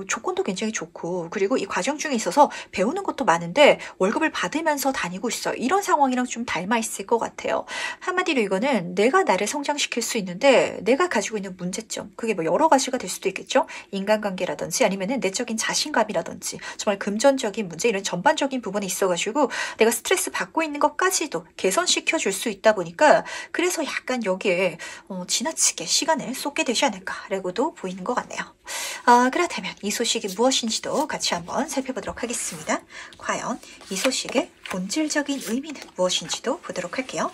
조건도 굉장히 좋고 그리고 이 과정 중에 있어서 배우는 것도 많은데 월급을 받으면서 다니고 있어요. 이런 상황이랑 좀 닮아 있을 것 같아요. 한마디로 이거는 내가 나를 성장시킬 수 있는데 내가 가지고 있는 문제점 그게 뭐 여러 가지가 될 수도 있겠죠. 인간관계라든지 아니면은 내적인 자신감이라든지 정말 금전적인 문제 이런 전반적인 부분에 있어가지고 내가 스트레스 받고 있는 것까지도 개선시켜 줄 수 있다 보니까 그래서 약간 여기에 지나치게 시간을 쏟게 되지 않을까라고도 보이는 것 같네요. 그렇다면 이 소식이 무엇인지도 같이 한번 살펴보도록 하겠습니다. 과연 이 소식의 본질적인 의미는 무엇인지도 보도록 할게요.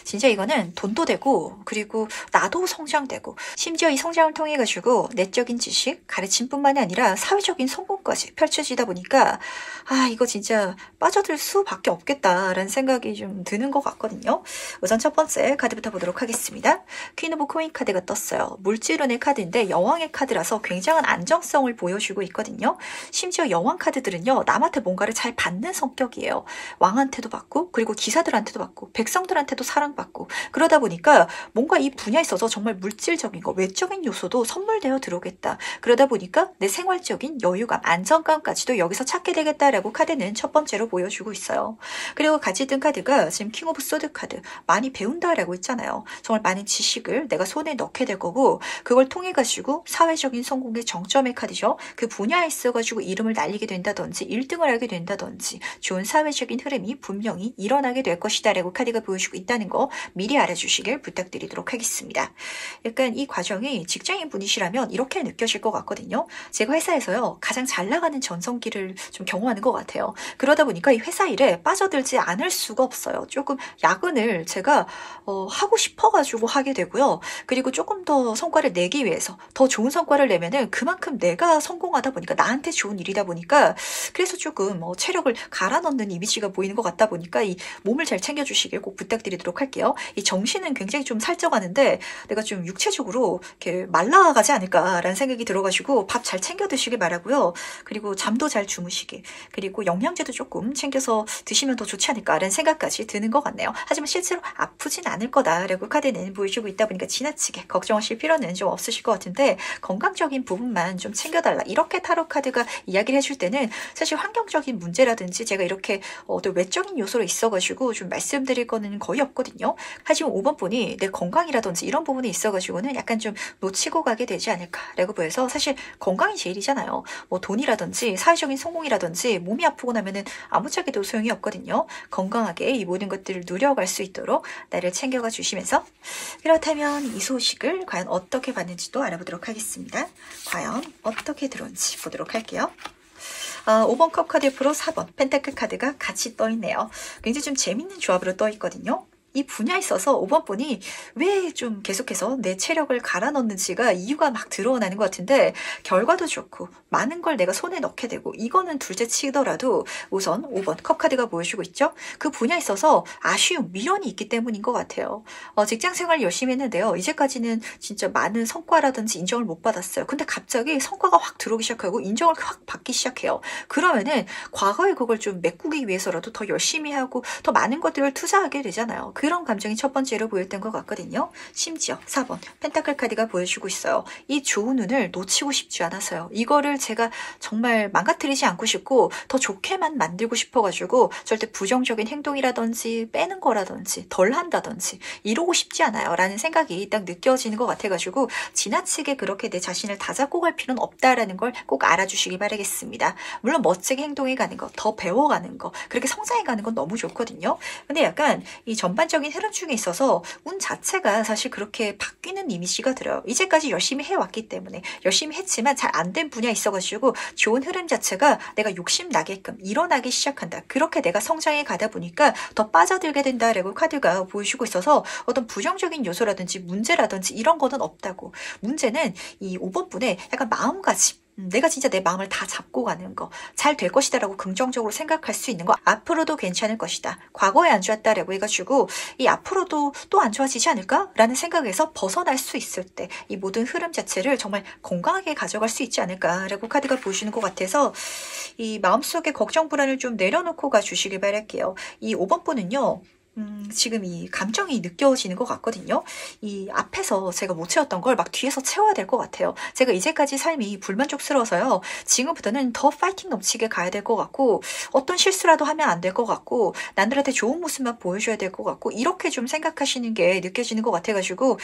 진짜 이거는 돈도 되고 그리고 나도 성장되고 심지어 이 성장을 통해 가지고 내적인 지식, 가르침뿐만이 아니라 사회적인 성공까지 펼쳐지다 보니까 이거 진짜 빠져들 수밖에 없겠다라는 생각이 좀 드는 것 같거든요. 우선 첫 번째 카드부터 보도록 하겠습니다. 퀸 오브 코인 카드가 떴어요. 물질운의 카드인데 여왕의 카드라서 굉장한 안정성을 보여주고 있거든요. 심지어 여왕 카드들은요. 남한테 뭔가를 잘 받는 성격이에요. 왕한테도 받고 그리고 기사들한테도 받고 백성들한테도 사랑받고 그러다 보니까 뭔가 이 분야에 있어서 정말 물질적인 거 외적인 요소도 선물되어 들어오겠다. 그러다 보니까 내 생활적인 여유감, 안정감까지도 여기서 찾게 되겠다라고 카드는 첫 번째로 보여주고 있어요. 그리고 같이 뜬 카드가 지금 킹 오브 소드 카드 많이 배운다라고 했잖아요. 정말 많은 지식을 내가 손에 넣게 될 거고 그걸 통해 가지고 사회적인 성공의 정점의 카드죠. 그 분야에 있어가지고 이름을 날리게 된다든지 1등을 하게 된다든지 좋은 사회적인 흐름이 분명히 일어나게 될 것이다 라고 카드가 보여주고 있다는 거 거 미리 알아주시길 부탁드리도록 하겠습니다. 약간 이 과정이 직장인 분이시라면 이렇게 느껴질 것 같거든요. 제가 회사에서요, 가장 잘 나가는 전성기를 좀 경험하는 것 같아요. 그러다 보니까 이 회사 일에 빠져들지 않을 수가 없어요. 조금 야근을 제가 하고 싶어가지고 하게 되고요. 그리고 조금 더 성과를 내기 위해서 더 좋은 성과를 내면은 그만큼 내가 성공하다 보니까 나한테 좋은 일이다 보니까 그래서 조금 체력을 갈아 넣는 이미지가 보이는 것 같다 보니까 이 몸을 잘 챙겨주시길 꼭 부탁드리도록 할게요. 이 정신은 굉장히 좀 살쪄가는데 내가 좀 육체적으로 이렇게 말라가지 않을까라는 생각이 들어가지고 밥 잘 챙겨 드시길 바라고요. 그리고 잠도 잘 주무시길, 그리고 영양제도 조금 챙겨서 드시면 더 좋지 않을까라는 생각까지 드는 것 같네요. 하지만 실제로 아프진 않을 거다라고 카드는 보여주고 있다 보니까 지나치게 걱정하실 필요는 좀 없으실 것 같은데 건강적인 부분만 좀 챙겨달라, 이렇게 타로 카드가 이야기를 해줄 때는 사실 환경적인 문제라든지 제가 이렇게 어떤 외적인 요소로 있어가지고 좀 말씀드릴 거는 거의 없거든요. 하지만 5번 분이 내 건강이라든지 이런 부분이 있어가지고는 약간 좀 놓치고 가게 되지 않을까라고 보여서 사실 건강이 제일이잖아요. 뭐 돈이라든지 사회적인 성공이라든지 몸이 아프고 나면은 아무짝에도 소용이 없거든요. 건강하게 이 모든 것들을 누려갈 수 있도록 나를 챙겨가 주시면서, 그렇다면 이 소식을 과연 어떻게 받는지도 알아보도록 하겠습니다. 과연 어떻게 들어온지 보도록 할게요. 5번 컵 카드 옆으로 4번 펜타클 카드가 같이 떠있네요. 굉장히 좀 재밌는 조합으로 떠있거든요. 이 분야에 있어서 5번 분이 왜 좀 계속해서 내 체력을 갈아 넣는지가 이유가 막 드러나는 것 같은데, 결과도 좋고 많은 걸 내가 손에 넣게 되고, 이거는 둘째 치더라도 우선 5번 컵 카드가 보여주고 있죠. 그 분야에 있어서 아쉬움, 미련이 있기 때문인 것 같아요. 직장생활 열심히 했는데요, 이제까지는 진짜 많은 성과라든지 인정을 못 받았어요. 근데 갑자기 성과가 확 들어오기 시작하고 인정을 확 받기 시작해요. 그러면은 과거의 그걸 좀 메꾸기 위해서라도 더 열심히 하고 더 많은 것들을 투자하게 되잖아요. 그런 감정이 첫 번째로 보였던 것 같거든요. 심지어 4번 펜타클 카드가 보여주고 있어요. 이 좋은 운을 놓치고 싶지 않아서요. 이거를 제가 정말 망가뜨리지 않고 싶고 더 좋게만 만들고 싶어가지고 절대 부정적인 행동이라든지 빼는 거라든지 덜 한다든지 이러고 싶지 않아요 라는 생각이 딱 느껴지는 것 같아가지고 지나치게 그렇게 내 자신을 다잡고 갈 필요는 없다라는 걸 꼭 알아주시기 바라겠습니다. 물론 멋지게 행동해 가는 거, 더 배워가는 거, 그렇게 성장해 가는 건 너무 좋거든요. 근데 약간 이 전반적인 흐름 중에 있어서 운 자체가 사실 그렇게 바뀌는 이미지가 들어요. 이제까지 열심히 해왔기 때문에, 열심히 했지만 잘 안 된 분야 있어가지고 좋은 흐름 자체가 내가 욕심 나게끔 일어나기 시작한다. 그렇게 내가 성장해 가다 보니까 더 빠져들게 된다라고 카드가 보여주고 있어서 어떤 부정적인 요소라든지 문제라든지 이런 거는 없다고. 문제는 이 5번 분의 약간 마음가짐, 내가 진짜 내 마음을 다 잡고 가는 거, 잘 될 것이다 라고 긍정적으로 생각할 수 있는 거, 앞으로도 괜찮을 것이다, 과거에 안 좋았다라고 해가지고 이 앞으로도 또 안 좋아지지 않을까? 라는 생각에서 벗어날 수 있을 때 이 모든 흐름 자체를 정말 건강하게 가져갈 수 있지 않을까라고 카드가 보여주는 것 같아서 이 마음속의 걱정 불안을 좀 내려놓고 가주시길 바랄게요. 이 5번 분은요, 지금 이 감정이 느껴지는 것 같거든요. 이 앞에서 제가 못 채웠던 걸 막 뒤에서 채워야 될 것 같아요. 제가 이제까지 삶이 불만족스러워서요, 지금부터는 더 파이팅 넘치게 가야 될 것 같고, 어떤 실수라도 하면 안 될 것 같고, 남들한테 좋은 모습만 보여줘야 될 것 같고, 이렇게 좀 생각하시는 게 느껴지는 것 같아가지고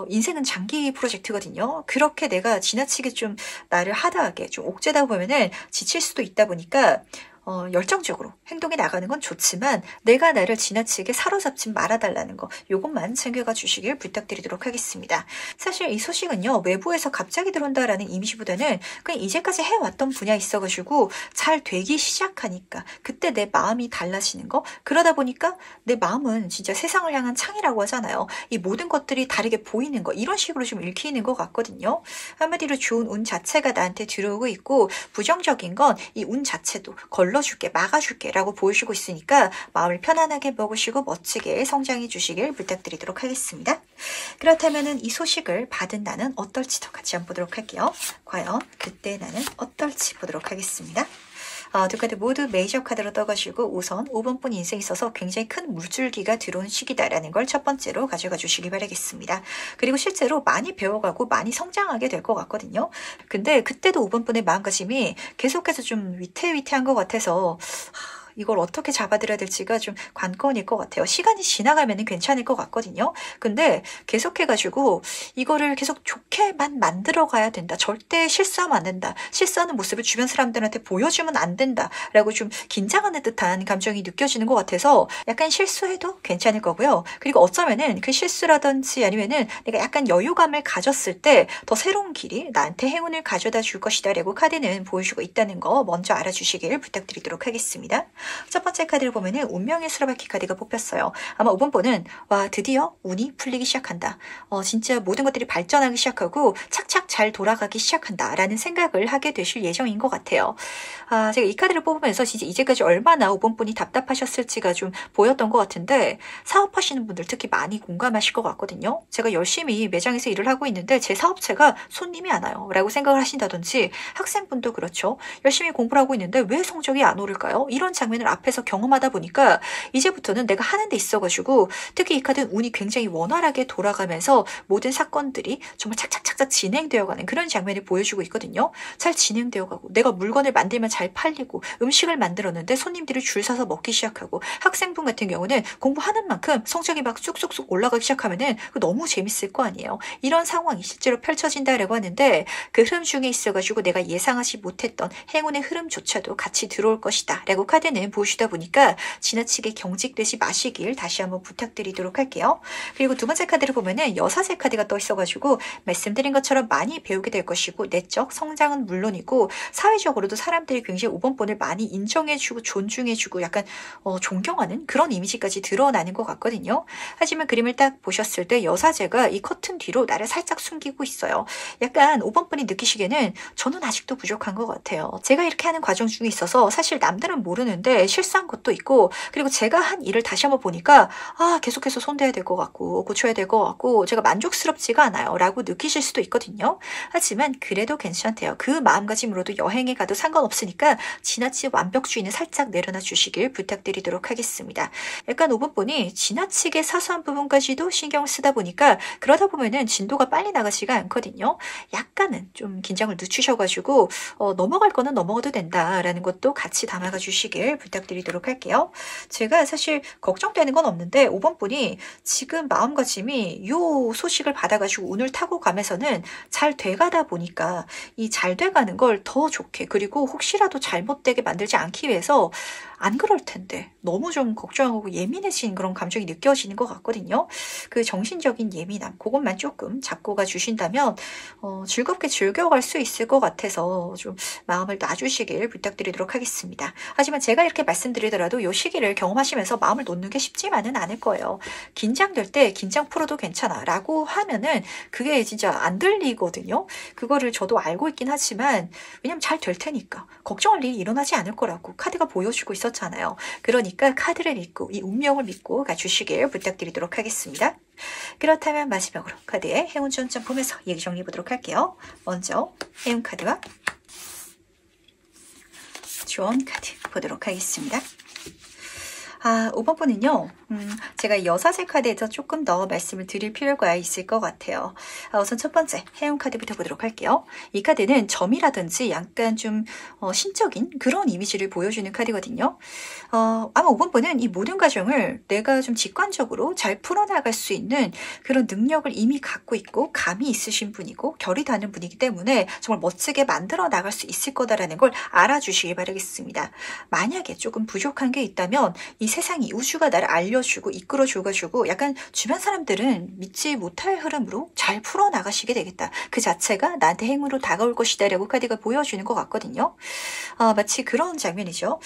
인생은 장기 프로젝트거든요. 그렇게 내가 지나치게 좀 나를 하다하게 좀 옥죄다 보면은 지칠 수도 있다 보니까 열정적으로 행동에 나가는 건 좋지만 내가 나를 지나치게 사로잡지 말아달라는 거, 요것만 챙겨가 주시길 부탁드리도록 하겠습니다. 사실 이 소식은요, 외부에서 갑자기 들어온다라는 이미지보다는 그냥 이제까지 해왔던 분야에 있어가지고 잘 되기 시작하니까 그때 내 마음이 달라지는 거, 그러다 보니까 내 마음은 진짜 세상을 향한 창이라고 하잖아요. 이 모든 것들이 다르게 보이는 거, 이런 식으로 좀 읽히는 것 같거든요. 한마디로 좋은 운 자체가 나한테 들어오고 있고, 부정적인 건 이 운 자체도 걸러줄게, 막아줄게 라고 보여주고 있으니까 마음을 편안하게 먹으시고 멋지게 성장해 주시길 부탁드리도록 하겠습니다. 그렇다면 이 소식을 받은 나는 어떨지도 같이 한번 보도록 할게요. 과연 그때 나는 어떨지 보도록 하겠습니다. 두 카드 모두 메이저 카드로 떠가시고 우선 5번 분 인생에 있어서 굉장히 큰 물줄기가 들어온 시기다라는 걸 첫 번째로 가져가 주시기 바라겠습니다. 그리고 실제로 많이 배워가고 많이 성장하게 될 것 같거든요. 근데 그때도 5번 분의 마음가짐이 계속해서 좀 위태위태한 것 같아서 이걸 어떻게 잡아들여야 될지가 좀 관건일 것 같아요. 시간이 지나가면 괜찮을 것 같거든요. 근데 계속해가지고 이거를 계속 좋게만 만들어 가야 된다. 절대 실수하면 안 된다. 실수하는 모습을 주변 사람들한테 보여주면 안 된다. 라고 좀 긴장하는 듯한 감정이 느껴지는 것 같아서 약간 실수해도 괜찮을 거고요. 그리고 어쩌면은 그 실수라든지 아니면은 내가 약간 여유감을 가졌을 때 더 새로운 길이 나한테 행운을 가져다 줄 것이다. 라고 카드는 보여주고 있다는 거 먼저 알아주시길 부탁드리도록 하겠습니다. 첫 번째 카드를 보면은 운명의 수레바퀴 카드가 뽑혔어요. 아마 5번분은 와 드디어 운이 풀리기 시작한다. 진짜 모든 것들이 발전하기 시작하고 착착 잘 돌아가기 시작한다 라는 생각을 하게 되실 예정인 것 같아요. 제가 이 카드를 뽑으면서 진짜 이제까지 얼마나 5번분이 답답하셨을지가 좀 보였던 것 같은데 사업하시는 분들 특히 많이 공감하실 것 같거든요. 제가 열심히 매장에서 일을 하고 있는데 제 사업체가 손님이 안 와요 라고 생각을 하신다든지 학생분도 그렇죠. 열심히 공부를 하고 있는데 왜 성적이 안 오를까요? 이런 장면을 앞에서 경험하다 보니까 이제부터는 내가 하는 데 있어가지고 특히 이 카드는 운이 굉장히 원활하게 돌아가면서 모든 사건들이 정말 착착착착 진행되어가는 그런 장면을 보여주고 있거든요. 잘 진행되어가고 내가 물건을 만들면 잘 팔리고 음식을 만들었는데 손님들이 줄 서서 먹기 시작하고 학생분 같은 경우는 공부하는 만큼 성적이 막 쑥쑥쑥 올라가기 시작하면은 너무 재밌을 거 아니에요. 이런 상황이 실제로 펼쳐진다라고 하는데 그 흐름 중에 있어가지고 내가 예상하지 못했던 행운의 흐름조차도 같이 들어올 것이다 라고 카드는 보여주다 보니까 지나치게 경직되지 마시길 다시 한번 부탁드리도록 할게요. 그리고 두 번째 카드를 보면은 여사제 카드가 떠 있어가지고 말씀드린 것처럼 많이 배우게 될 것이고 내적 성장은 물론이고 사회적으로도 사람들이 굉장히 5번본을 많이 인정해주고 존중해주고 약간 존경하는 그런 이미지까지 드러나는 것 같거든요. 하지만 그림을 딱 보셨을 때 여사제가 이 커튼 뒤로 나를 살짝 숨기고 있어요. 약간 5번본이 느끼시기에는 저는 아직도 부족한 것 같아요. 제가 이렇게 하는 과정 중에 있어서 사실 남들은 모르는데 실수한 것도 있고 그리고 제가 한 일을 다시 한번 보니까 계속해서 손대야 될 것 같고 고쳐야 될 것 같고 제가 만족스럽지가 않아요 라고 느끼실 수도 있거든요. 하지만 그래도 괜찮대요. 그 마음가짐으로도 여행에 가도 상관없으니까 지나친 완벽주의는 살짝 내려놔 주시길 부탁드리도록 하겠습니다. 약간 5번본이 지나치게 사소한 부분까지도 신경을 쓰다 보니까 그러다 보면은 진도가 빨리 나가지가 않거든요. 약간은 좀 긴장을 늦추셔가지고 넘어갈 거는 넘어가도 된다라는 것도 같이 담아가 주시길 부탁드리도록 할게요. 제가 사실 걱정되는 건 없는데 5번분이 지금 마음가짐이 요 소식을 받아가지고 운을 타고 가면서는 잘 돼가다 보니까 이 잘 돼가는 걸 더 좋게 그리고 혹시라도 잘못되게 만들지 않기 위해서 안 그럴 텐데 너무 좀 걱정하고 예민해진 그런 감정이 느껴지는 것 같거든요. 그 정신적인 예민함 그것만 조금 잡고 가 주신다면 즐겁게 즐겨갈 수 있을 것 같아서 좀 마음을 놔주시길 부탁드리도록 하겠습니다. 하지만 제가 이렇게 말씀드리더라도 이 시기를 경험하시면서 마음을 놓는 게 쉽지만은 않을 거예요. 긴장될 때 긴장 풀어도 괜찮아 라고 하면은 그게 진짜 안 들리거든요. 그거를 저도 알고 있긴 하지만 왜냐면 잘 될 테니까 걱정할 일이 일어나지 않을 거라고 카드가 보여주고 있었잖아요. 그러니까 카드를 믿고 이 운명을 믿고 가주시길 부탁드리도록 하겠습니다. 그렇다면 마지막으로 카드의 행운 전점 보면서 얘기 정리해 보도록 할게요. 먼저 행운 카드와 조언 카드 보도록 하겠습니다. 5번분은요. 제가 여사제 카드에서 조금 더 말씀을 드릴 필요가 있을 것 같아요. 우선 첫 번째 행운 카드부터 보도록 할게요. 이 카드는 점이라든지 약간 좀 신적인 그런 이미지를 보여주는 카드거든요. 아마 5번분은 이 모든 과정을 내가 좀 직관적으로 잘 풀어나갈 수 있는 그런 능력을 이미 갖고 있고 감이 있으신 분이고 결이 닿는 분이기 때문에 정말 멋지게 만들어 나갈 수 있을 거다라는 걸 알아주시기 바라겠습니다. 만약에 조금 부족한 게 있다면 이 세상이 우주가 나를 알려주고 이끌어줘가지고 약간 주변 사람들은 믿지 못할 흐름으로 잘 풀어나가시게 되겠다. 그 자체가 나한테 행운으로 다가올 것이다 라고 카드가 보여주는 것 같거든요. 마치 그런 장면이죠.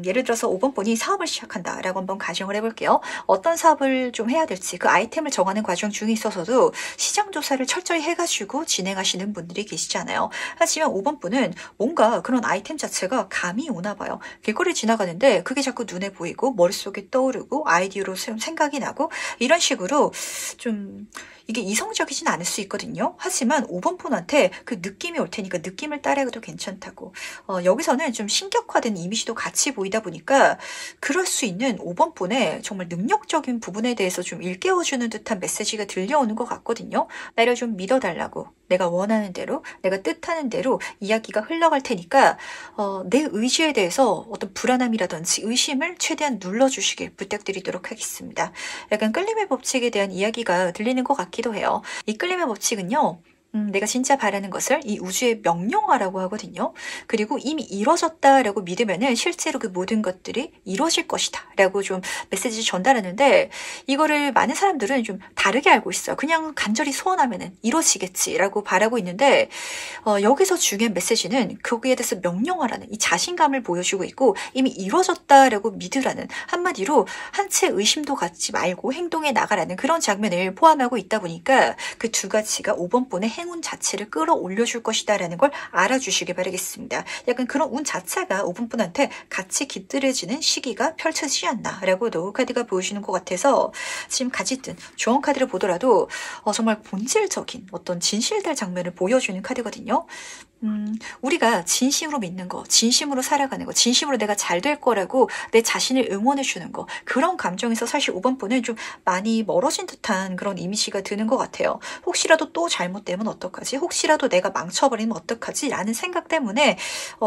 예를 들어서 5번분이 사업을 시작한다 라고 한번 가정을 해볼게요. 어떤 사업을 좀 해야 될지 그 아이템을 정하는 과정 중에 있어서도 시장 조사를 철저히 해가지고 진행하시는 분들이 계시잖아요. 하지만 5번분은 뭔가 그런 아이템 자체가 감이 오나 봐요. 길거리 지나가는데 그게 자꾸 눈에 보이고 머릿속에 떠오르고 아이디어로 생각이 나고 이런 식으로 좀 이게 이성적이진 않을 수 있거든요. 하지만 5번분한테 그 느낌이 올 테니까 느낌을 따라가도 괜찮다고. 여기서는 좀 신격화된 이미지도 같이 보이다 보니까 그럴 수 있는 5번분의 정말 능력적인 부분에 대해서 좀 일깨워주는 듯한 메시지가 들려오는 것 같거든요. 나를 좀 믿어달라고. 내가 원하는 대로, 내가 뜻하는 대로 이야기가 흘러갈 테니까 내 의지에 대해서 어떤 불안함이라든지 의심을 최대한 눌러주시길 부탁드리도록 하겠습니다. 약간 끌림의 법칙에 대한 이야기가 들리는 것 같기도 해요. 이 끌림의 법칙은요. 내가 진짜 바라는 것을 이 우주에 명령하라고 하거든요. 그리고 이미 이루어졌다라고 믿으면은 실제로 그 모든 것들이 이루어질 것이다 라고 좀 메시지를 전달하는데, 이거를 많은 사람들은 좀 다르게 알고 있어요. 그냥 간절히 소원하면은 이루어지겠지라고 바라고 있는데, 여기서 중요한 메시지는 거기에 대해서 명령하라는 이 자신감을 보여주고 있고, 이미 이루어졌다라고 믿으라는, 한마디로 한 채 의심도 갖지 말고 행동에 나가라는 그런 장면을 포함하고 있다 보니까 그 두 가지가 5번 본의 행운 자체를 끌어올려줄 것이다 라는 걸 알아주시기 바라겠습니다. 약간 그런 운 자체가 5번 분한테 같이 깃들여지는 시기가 펼쳐지지 않나 라고도 카드가 보여주는 것 같아서, 지금 같이 뜬 조언 카드를 보더라도 정말 본질적인 어떤 진실될 장면을 보여주는 카드거든요. 우리가 진심으로 믿는 거, 진심으로 살아가는 거, 진심으로 내가 잘 될 거라고 내 자신을 응원해 주는 거, 그런 감정에서 사실 5번 분은 좀 많이 멀어진 듯한 그런 이미지가 드는 것 같아요. 혹시라도 또 잘못되면 어떡하지? 혹시라도 내가 망쳐버리면 어떡하지? 라는 생각 때문에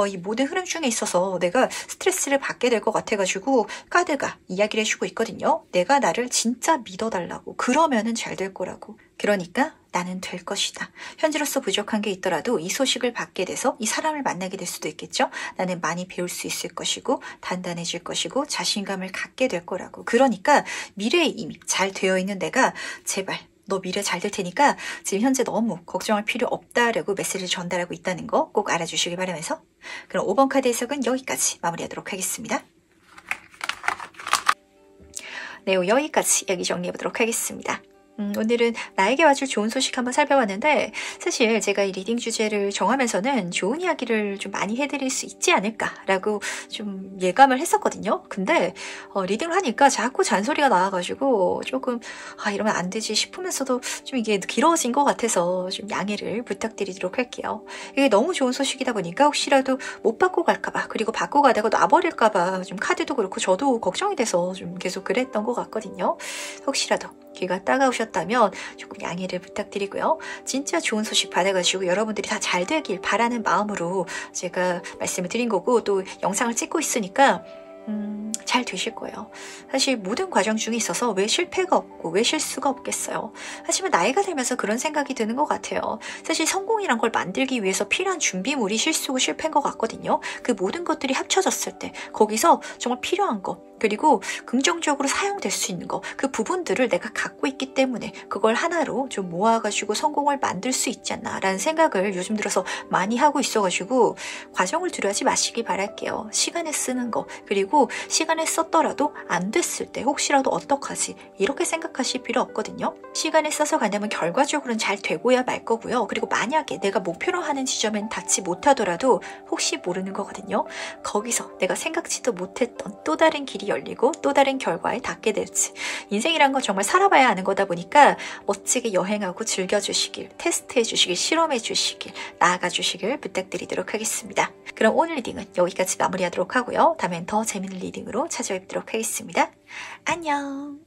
이 모든 흐름 중에 있어서 내가 스트레스를 받게 될 것 같아가지고 카드가 이야기를 해주고 있거든요. 내가 나를 진짜 믿어달라고. 그러면은 잘 될 거라고. 그러니까 나는 될 것이다. 현재로서 부족한 게 있더라도 이 소식을 받게 돼서 이 사람을 만나게 될 수도 있겠죠. 나는 많이 배울 수 있을 것이고 단단해질 것이고 자신감을 갖게 될 거라고. 그러니까 미래에 이미 잘 되어 있는 내가 제발 너 미래 잘 될 테니까 지금 현재 너무 걱정할 필요 없다라고 메시지를 전달하고 있다는 거 꼭 알아주시기 바라면서, 그럼 5번 카드 해석은 여기까지 마무리하도록 하겠습니다. 네, 여기까지 이야기 정리해보도록 하겠습니다. 오늘은 나에게 와줄 좋은 소식 한번 살펴봤는데, 사실 제가 이 리딩 주제를 정하면서는 좋은 이야기를 좀 많이 해드릴 수 있지 않을까라고 좀 예감을 했었거든요. 근데 리딩을 하니까 자꾸 잔소리가 나와가지고 조금 이러면 안 되지 싶으면서도 좀 이게 길어진 것 같아서 좀 양해를 부탁드리도록 할게요. 이게 너무 좋은 소식이다 보니까 혹시라도 못 받고 갈까봐, 그리고 받고 가다가 놔버릴까봐 좀 카드도 그렇고 저도 걱정이 돼서 좀 계속 그랬던 것 같거든요. 혹시라도 귀가 따가우셨다면 조금 양해를 부탁드리고요. 진짜 좋은 소식 받아가지고 여러분들이 다 잘 되길 바라는 마음으로 제가 말씀을 드린 거고, 또 영상을 찍고 있으니까 잘 되실 거예요. 사실 모든 과정 중에 있어서 왜 실패가 없고 왜 실수가 없겠어요. 하지만 나이가 들면서 그런 생각이 드는 것 같아요. 사실 성공이란 걸 만들기 위해서 필요한 준비물이 실수고 실패인 것 같거든요. 그 모든 것들이 합쳐졌을 때 거기서 정말 필요한 것, 그리고 긍정적으로 사용될 수 있는 거, 그 부분들을 내가 갖고 있기 때문에 그걸 하나로 좀 모아가지고 성공을 만들 수 있지 않나 라는 생각을 요즘 들어서 많이 하고 있어가지고 과정을 두려워하지 마시기 바랄게요. 시간에 쓰는 거, 그리고 시간에 썼더라도 안 됐을 때 혹시라도 어떡하지, 이렇게 생각하실 필요 없거든요. 시간에 써서 간다면 결과적으로는 잘 되고야 말 거고요. 그리고 만약에 내가 목표로 하는 지점엔 닿지 못하더라도 혹시 모르는 거거든요. 거기서 내가 생각지도 못했던 또 다른 길이 열리고 또 다른 결과에 닿게 될지. 인생이란 건 정말 살아봐야 하는 거다 보니까 멋지게 여행하고 즐겨주시길, 테스트해주시길, 실험해주시길, 나아가주시길 부탁드리도록 하겠습니다. 그럼 오늘 리딩은 여기까지 마무리하도록 하고요. 다음엔 더 재밌는 리딩으로 찾아뵙도록 하겠습니다. 안녕.